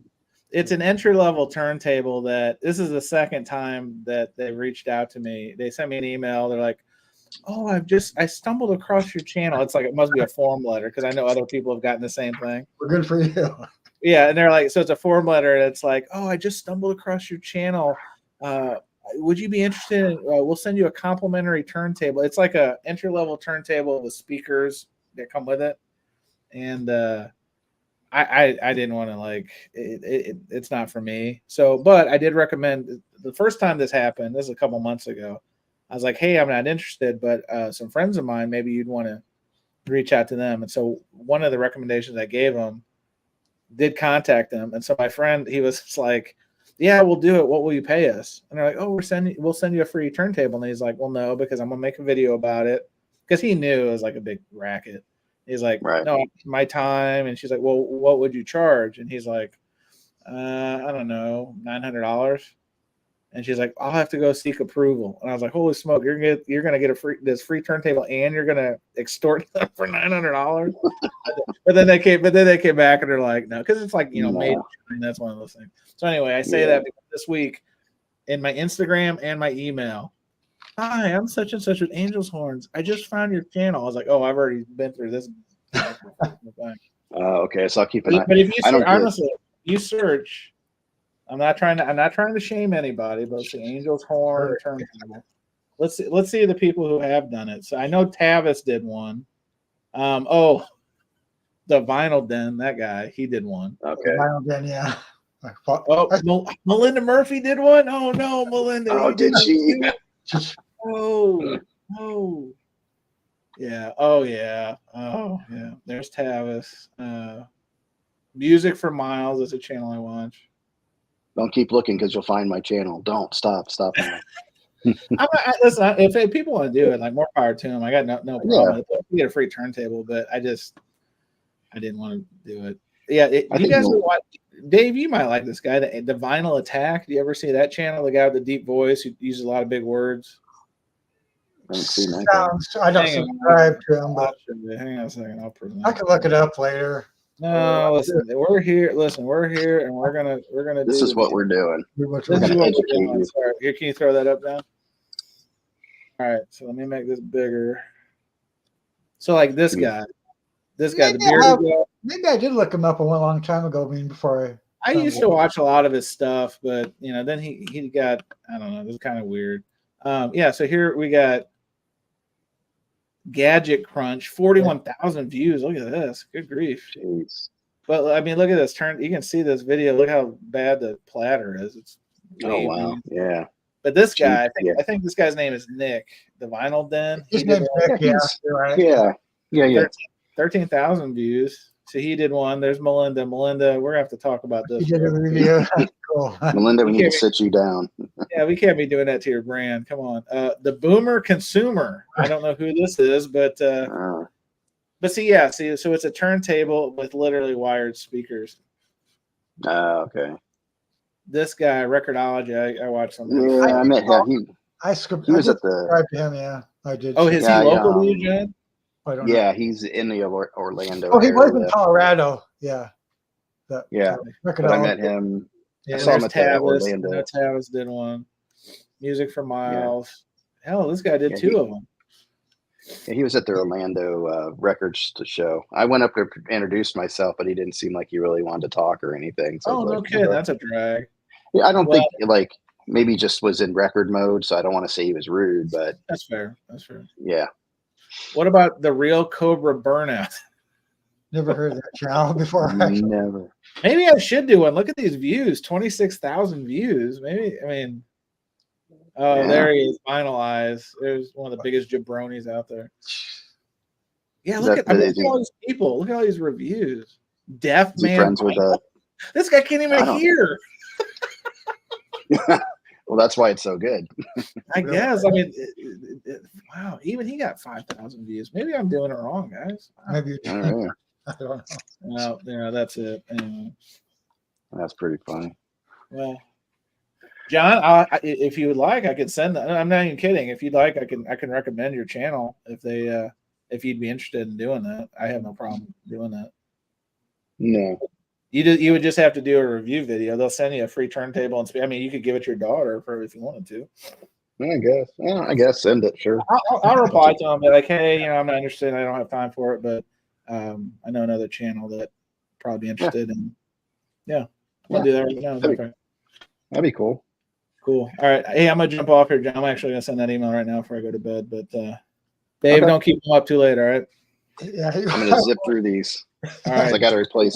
It's an entry-level turntable that this is the second time that they reached out to me. They sent me an email. They're like, oh, I stumbled across your channel. It's like it must be a form letter because I know other people have gotten the same thing. We're good for you. Yeah, and they're like, so it's a form letter. It's like, oh, I just stumbled across your channel. Would you be interested in, we'll send you a complimentary turntable. It's like a entry-level turntable with speakers that come with it. And I didn't want to it's not for me. So, but I did recommend the first time this happened, this is a couple months ago. I was like, hey, I'm not interested, but some friends of mine, maybe you'd want to reach out to them. And so one of the recommendations I gave them did contact them. And so my friend, he was like, yeah, we'll do it. What will you pay us? And they're like, oh, we'll send you a free turntable. And he's like, well, no, because I'm going to make a video about it. Because he knew it was like a big racket. He's like, no, my time. And she's like, well, what would you charge? And he's like, I don't know, $900. And she's like, I'll have to go seek approval. And I was like, holy smoke, you're gonna get this free turntable and you're gonna extort them for $900. but then they came back and they're like, no, because it's like, you know, made. That's one of those things. So anyway, I say that because this week in my Instagram and my email, hi, I'm such and such with Angel's Horns. I just found your channel. I was like, oh, I've already been through this. Okay, so I'll keep an eye. But if you honestly, you search. I'm not trying to shame anybody, but it's the Angel's Horn turntable. Let's see the people who have done it. So I know Tavis did one. The Vinyl Den, that guy, he did one. Okay. Vinyl Den, yeah. Melinda Murphy did one. Oh no, Melinda. Oh, did she? Oh. Yeah. Oh yeah. Oh yeah. There's Tavis. Music for Miles is a channel I watch. Don't keep looking because you'll find my channel. Don't stop. Listen, if people want to do it, like more power to them. I got no problem. Yeah. You get a free turntable, but I didn't want to do it. Yeah, you guys would watch. Dave, you might like this guy, the Vinyl Attack. Do you ever see that channel? The guy with the deep voice who uses a lot of big words. I don't subscribe to him, but hang on a second. I'll prove I can look it up later. No, listen, we're here. Listen, we're here, and we're gonna. This is what we're doing. This is what we're doing. Sorry. Here, can you throw that up now? All right, so let me make this bigger. So, like this guy, the bearded guy. Maybe I did look him up a long time ago. Before I used to watch a lot of his stuff, but you know, then he got, I don't know, it was kind of weird. Yeah. So here we got Gadget Crunch, 41,000 views. Look at this. Good grief. Jeez. But I mean, look at this. You can see this video. Look how bad the platter is. It's wavy. Wow. Yeah. But this guy, I think this guy's name is Nick. The Vinyl Den. His name's Nick. Yeah. Yeah. 13,000 views. So he did one. There's Melinda. Melinda, we're gonna have to talk about this. He did a review. Cool. Melinda, we need to sit you down. Yeah, we can't be doing that to your brand. Come on. The Boomer Consumer. I don't know who this is, but so it's a turntable with literally wired speakers. Okay. This guy, Recordology, I watched something. Yeah, I met him. He was at the. To him, yeah, I did. Oh, is he local to you, John? I don't know. He's in the Orlando. Oh, he was in Colorado. Yeah. But I met him. Yeah, I saw him at Orlando. Tavis did one. Music for Miles. Yeah. Hell, this guy did two of them. Yeah, he was at the Orlando Records show. I went up there, introduced myself, but he didn't seem like he really wanted to talk or anything. So no kidding. That's a drag. Yeah, I don't think maybe just was in record mode. So I don't want to say he was rude, but that's fair. Yeah. What about the Real Cobra Burnout? Never heard of that channel before. Never. Maybe I should do one. Look at these views, 26,000 views. Maybe, there he is, Vinyl Eyes. There's one of the biggest jabronis out there. Yeah, look at all these people. Look at all these reviews. Deaf man. Friends with this guy can't even hear. Well, that's why it's so good. I guess. I mean, wow. Even he got 5,000 views. Maybe I'm doing it wrong, guys. Maybe. I don't know. I don't know. Well, that's it. Anyway. That's pretty funny. Well, John, if you would like, I could send that. I'm not even kidding. If you'd like, I can recommend your channel if you'd be interested in doing that. I have no problem doing that. No. You would just have to do a review video. They'll send you a free turntable and you could give it to your daughter if you wanted to. I guess. Yeah, I guess send it. Sure. I'll reply to them. Be like, hey, I'm not interested. I don't have time for it, but I know another channel that probably be interested in. Yeah, I'll do that right now. That'd be cool. Cool. All right. Hey, I'm gonna jump off here, John. I'm actually gonna send that email right now before I go to bed. But Dave, don't keep them up too late. All right. Yeah. I'm gonna zip through these. All right. I gotta replace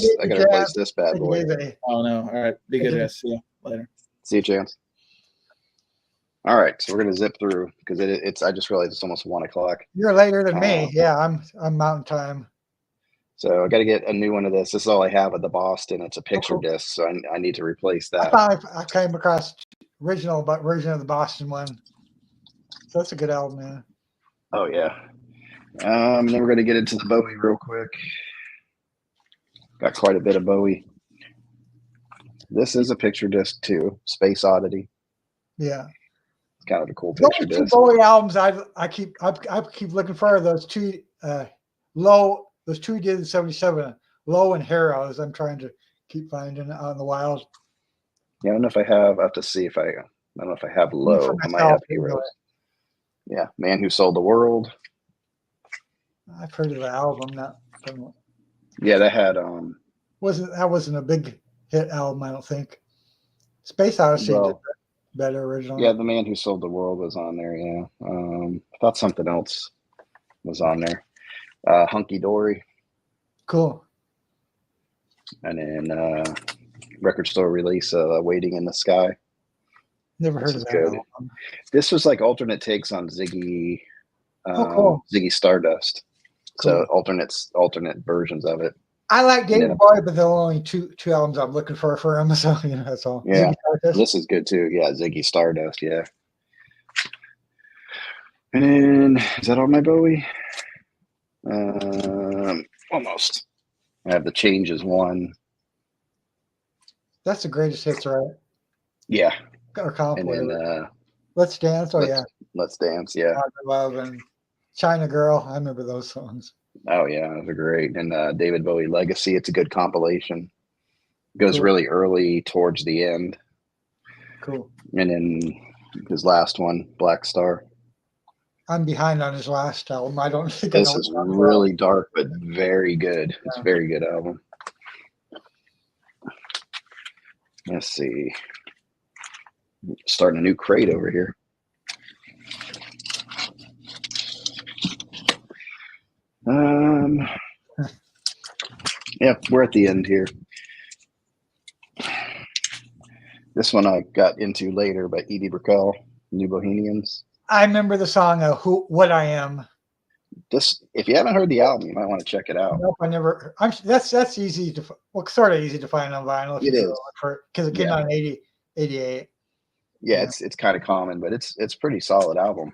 this bad boy. Oh no. All right. Be good, guys. See you later. See you, Chance. All right, so we're gonna zip through because it's. I just realized it's almost 1 o'clock. You're later than me. Yeah, I'm Mountain Time. So I got to get a new one of this. This is all I have at the Boston. It's a picture disc, so I need to replace that. I came across original version of the Boston one. So that's a good album, man. Oh yeah. Then we're gonna get into the Bowie real quick. Got quite a bit of Bowie. This is a picture disc too. Space Oddity. Yeah. It's kind of a cool Those picture two disc. Bowie albums, I keep looking for those two low. Those two he did in '77, Low and Heroes. I'm trying to keep finding out in the wild. Yeah, I don't know if I have to see if I don't know if I have For Low. I might myself, have Heroes. Yeah, Man Who Sold the World. I've heard of the album. Yeah, that had wasn't a big hit album, I don't think. Space Odyssey did better originally. Yeah, The Man Who Sold the World was on there. Yeah, I thought something else was on there. Hunky Dory. Cool. And then record store release, Waiting in the Sky. Never heard of that album. This was like alternate takes on Ziggy. Cool. Ziggy Stardust. Cool. So alternate versions of it. I like David Bowie, but there are only two albums I'm looking for him. So that's all. Yeah, this is good too. Yeah, Ziggy Stardust. Yeah. And then is that all my Bowie? Almost. I have The Changes one. That's the greatest hits, right? Yeah. Or comp, and then Let's Dance. Oh yeah. Let's Dance. Yeah. Love and China Girl. I remember those songs. Oh yeah, those are great. And David Bowie Legacy. It's a good compilation. Goes really early towards the end. Cool. And then his last one, Black Star. I'm behind on his last album. I don't think this is really dark, but very good. It's a very good album. Let's see. Starting a new crate over here. Yeah, we're at the end here. This one I got into later by Edie Brickell, New Bohemians. I remember the song "What I Am." This, if you haven't heard the album, you might want to check it out. Nope, I never. That's easy to sort of easy to find on vinyl. It is because it came out in 88. Yeah, it's kind of common, but it's pretty solid album.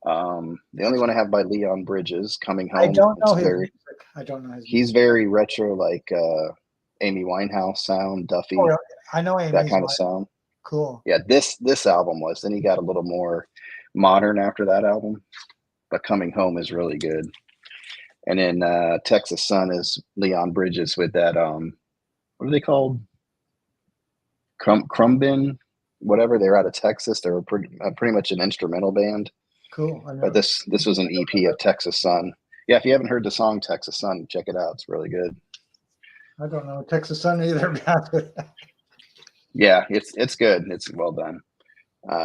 The only one I have by Leon Bridges, Coming Home. I don't know his music. I don't know his He's very retro, like Amy Winehouse sound, Duffy. Oh, I know Amy. That kind of sound. Cool. Yeah, this album was. Then he got a little more modern after that album, but Coming Home is really good. And then Texas Sun is Leon Bridges with that what are they called? Crumbin, whatever. They're out of Texas. They're pretty much an instrumental band. Cool. But this was an EP of Texas Sun. Yeah, if you haven't heard the song Texas Sun, check it out. It's really good. I don't know Texas Sun either. Yeah, it's good. It's well done.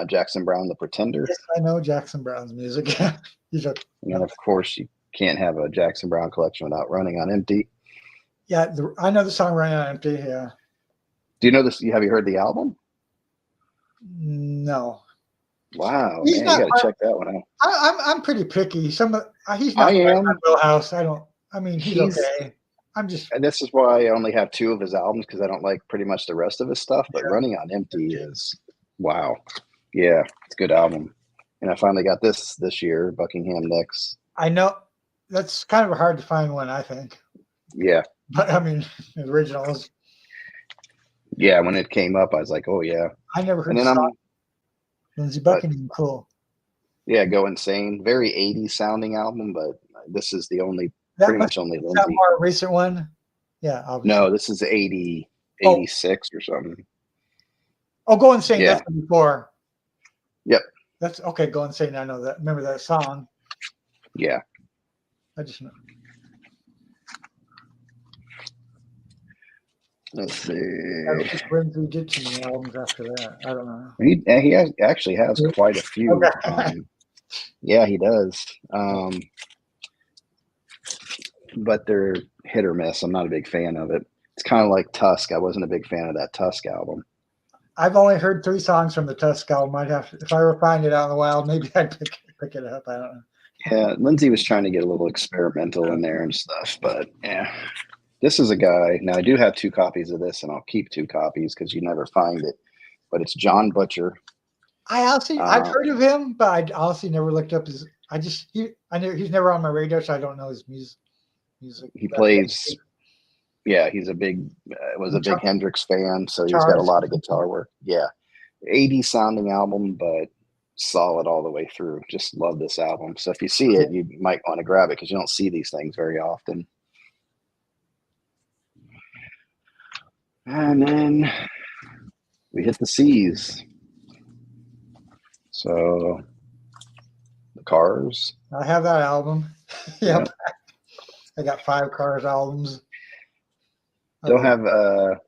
Jackson Browne, The Pretender. Yes, I know Jackson Browne's music. And then, of course, you can't have a Jackson Browne collection without Running on Empty. Yeah, I know the song Running on Empty. Yeah. Do you know this? Have you heard the album? No. Wow, man, you got to check that one out. I'm pretty picky. He's not. I am. My wheelhouse. I mean, he's okay. I'm just. And this is why I only have 2 of his albums, because I don't like pretty much the rest of his stuff. But Running on Empty is wow. Yeah, it's a good album. And I finally got this year, Buckingham Nicks. I know that's kind of hard to find one, I think. Yeah. But I mean, the originals. Yeah, when it came up, I was like, oh yeah. I never heard of Lindsey Buckingham, cool. Yeah, Go Insane. Very 80s sounding album, but this is the only pretty much only Lindsey. That more recent one? Yeah, obviously. No, this is 86 or something. Oh, Go Insane, that's before. Yep. That's okay, Go Insane. I know that. Remember that song? Yeah. I just know. Let's see. Lindsey did too many albums after that. I don't know. He actually has quite a few. Okay. Yeah, he does. But they're hit or miss. I'm not a big fan of it. It's kind of like Tusk. I wasn't a big fan of that Tusk album. I've only heard 3 songs from the Tusk album. I'd have to, if I ever find it out in the wild, maybe I'd pick it up. I don't know. Yeah, Lindsey was trying to get a little experimental in there and stuff, but yeah. This is a guy. Now I do have 2 copies of this, and I'll keep 2 copies because you never find it. But it's John Butcher. I've heard of him, but I honestly never looked up his. I knew he's never on my radar, so I don't know his music. He plays. Yeah, he's a big Hendrix fan, so he's got a lot of guitar work. Yeah, 80s sounding album, but solid all the way through. Just love this album. So if you see it, you might want to grab it because you don't see these things very often. And then we hit the C's. So the Cars. I have that album. Yep. I got 5 Cars albums. Don't have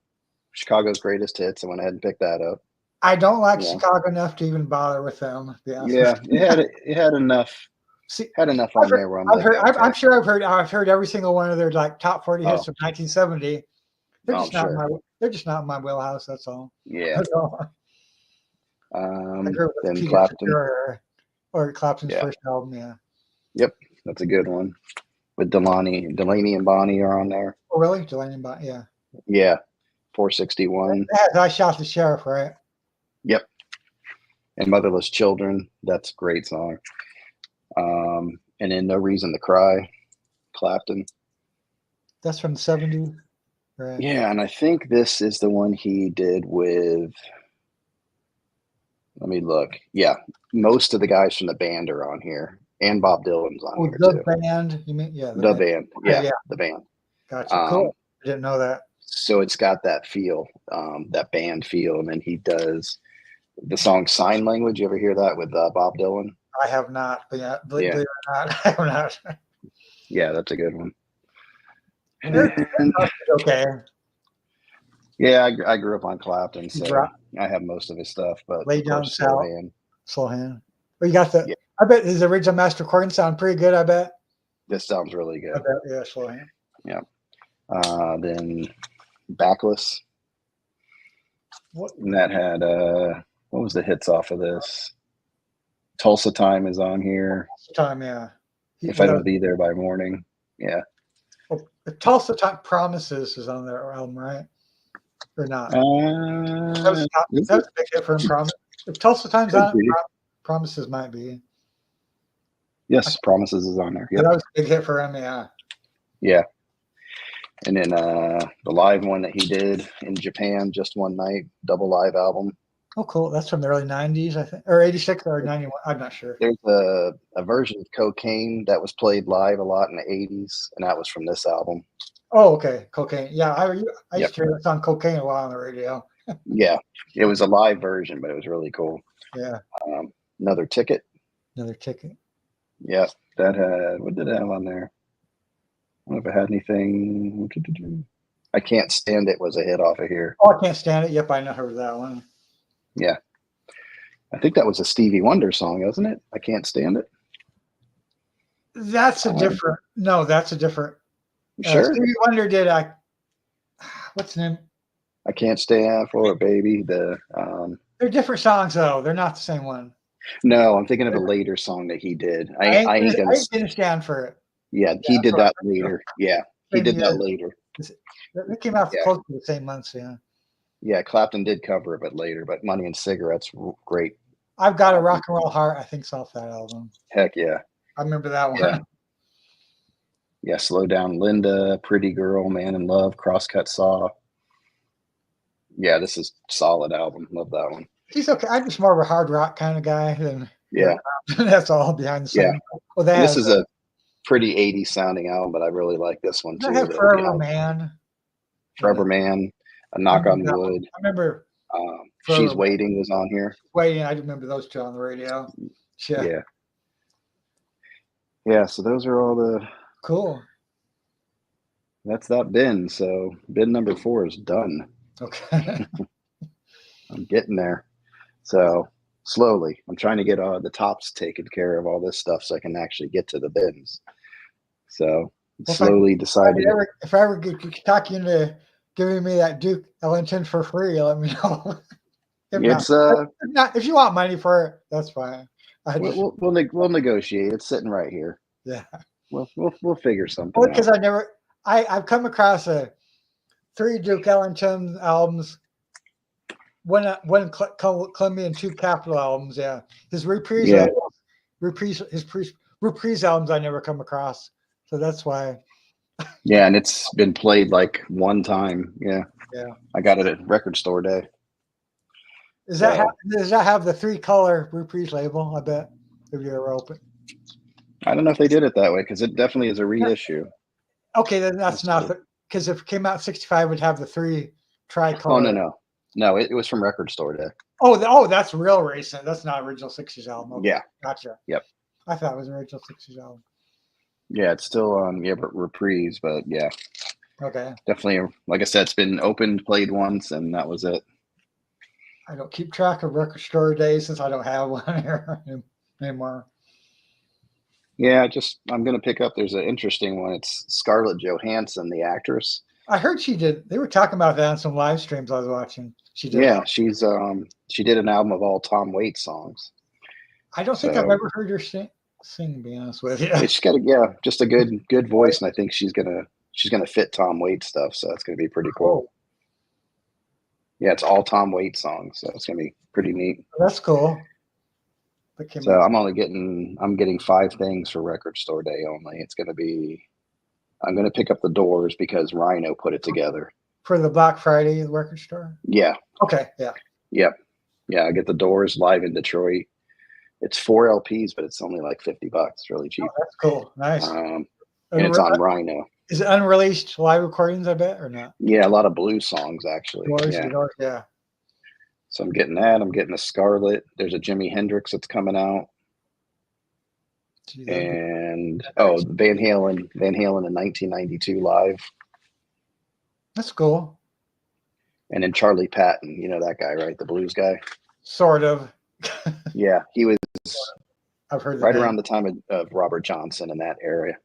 Chicago's Greatest Hits. I went ahead and picked that up. I don't like Chicago enough to even bother with them. Yeah, it had enough. Had enough on there. Where I'm sure I've heard every single one of their like top 40 hits of 1970. They're just not they're just not in my wheelhouse. That's all. Yeah. That's all. Then Clapton or Clapton's first album. Yeah. Yep, that's a good one. With Delaney and Bonnie are on there. Oh, really? Delaney and Bonnie, yeah. Yeah, 461. I Shot the Sheriff, right? Yep. And Motherless Children, that's a great song. And then No Reason to Cry, Clapton. That's from the 70s, right? Yeah, and I think this is the one he did with, let me look. Yeah, most of the guys from the band are on here. And Bob Dylan's on here the too. Band, you mean? Yeah, the band. Yeah, the band. Gotcha. Cool. I didn't know that. So it's got that feel, that band feel, and then he does the song "Sign Language." You ever hear that with Bob Dylan? I have not, but yeah, believe it or not, I have not. Yeah, that's a good one. Okay. Yeah, I grew up on Clapton, so I have most of his stuff. But Lay Down South, Slow Hand. Well, you got the. Yeah. I bet his original master recording sound pretty good. I bet. This sounds really good. I bet, yeah, Slow Hand. Yeah. Then Backless. And that had what was the hits off of this? Tulsa Time is on here. Tulsa Time, yeah. If I Don't Be There by Morning, yeah. Well, Tulsa Time Promises is on their album, right? Or not? That was a big hit for him. Promise. If Tulsa Time's on it, Promises might be. Yes, Promises is on there. Yep. That was a big hit for him, yeah. Yeah. And then the live one that he did in Japan, Just One Night, double live album. Oh, cool. That's from the early 90s, I think. Or 86 or 91. I'm not sure. There's a version of Cocaine that was played live a lot in the 80s, and that was from this album. Oh, okay. Cocaine. Yeah, I used to hear that song Cocaine a lot on the radio. Yeah. It was a live version, but it was really cool. Yeah. Another Ticket. Another Ticket. Yeah. That had, what did it have on there? I don't know if it had anything. I Can't Stand It was a hit off of here. Oh, I Can't Stand It. Yep, I know heard that one. Yeah. I think that was a Stevie Wonder song, wasn't it? I Can't Stand It. That's a different. No, that's a different. Sure. Stevie Wonder did. What's the name? I Can't Stand for It, Baby. They're different songs, though. They're not the same one. No, I'm thinking of a later song that he did. I ain't gonna stand for it. Yeah, he did that later. Yeah, he did that later. It came out close to the same months. Yeah. Yeah, Clapton did cover it, but later. But Money and Cigarettes, great. I've Got a Rock and Roll Heart. I think's off that album. Heck yeah. I remember that one. Yeah, Slow Down Linda, Pretty Girl, Man in Love, Crosscut Saw. Yeah, this is a solid album. Love that one. He's okay. I'm just more of a hard rock kind of guy than that's all behind the scenes. Yeah. Well, this is a pretty 80s sounding album, but I really like this one too. I have Forever Man. Forever Man, A Knock on Wood. I remember She's Waiting was on here. Waiting, I remember those two on the radio. Yeah. Yeah, so those are all the cool. That's that bin. So bin number 4 is done. Okay. I'm getting there. So slowly, I'm trying to get the tops taken care of all this stuff so I can actually get to the bins. So slowly deciding. If I ever get talk you into giving me that Duke Ellington for free, let me know. If you want money for it, that's fine. We'll negotiate. It's sitting right here. Yeah. We'll figure something. Well, because I've come across 3 Duke Ellington albums. One Columbia and 2 Capitol albums. Yeah, his reprise albums I never come across, so that's why. Yeah, and it's been played like one time. Yeah. I got it at Record Store Day. Does that have the 3-color reprise label? I bet if you ever open. I don't know if they did it that way because it definitely is a reissue. Okay, then that's not because if it came out 65, it would have the 3 tricolor. Oh no, it was from Record Store Day. Oh, that's real recent. That's not original 60s album. Okay. Yeah, gotcha. Yep. I thought it was an original 60s album. Yeah, it's still but reprise, but yeah. Okay. Definitely, like I said, it's been opened, played once, and that was it. I don't keep track of Record Store Day since I don't have one here anymore. Yeah, I'm gonna pick up. There's an interesting one. It's Scarlett Johansson, the actress. I heard she did. They were talking about that on some live streams I was watching. She did. Yeah, she did an album of all Tom Waits songs. I don't think I've ever heard her sing. To be honest with you, she's got just a good voice, and I think she's gonna fit Tom Waits stuff. So it's gonna be pretty cool. Yeah, it's all Tom Waits songs, so it's gonna be pretty neat. That's cool. So I'm getting 5 things for Record Store Day only. I'm gonna pick up the Doors because Rhino put it together for the Black Friday record store. Yeah. Okay. Yeah. Yep. Yeah, I get the Doors live in Detroit. It's 4 LPs, but it's only like $50. It's really cheap. Oh, that's cool. Nice. And it's on Rhino. Is it unreleased live recordings, I bet, or not? Yeah, a lot of blues songs, actually. Yeah. So I'm getting that. I'm getting a Scarlet. There's a Jimi Hendrix that's coming out. And Van Halen in 1992 live. That's cool. And then Charlie Patton, you know that guy, right? The blues guy. Sort of. Yeah, he was. I've heard right around the time of Robert Johnson in that area.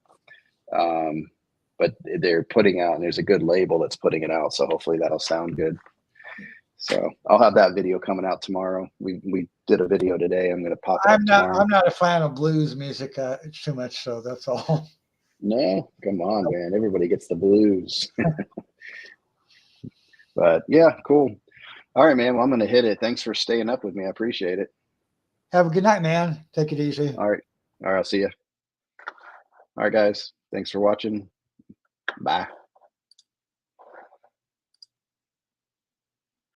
But they're putting out, and there's a good label that's putting it out, so hopefully that'll sound good. So I'll have that video coming out tomorrow. We did a video today. I'm going to pop it up tomorrow. I'm not a fan of blues music. It's too much, so that's all. No, come on, man. Everybody gets the blues. But yeah, cool. All right, man. Well, I'm going to hit it. Thanks for staying up with me. I appreciate it. Have a good night, man. Take it easy. All right. I'll see you. All right, guys. Thanks for watching. Bye.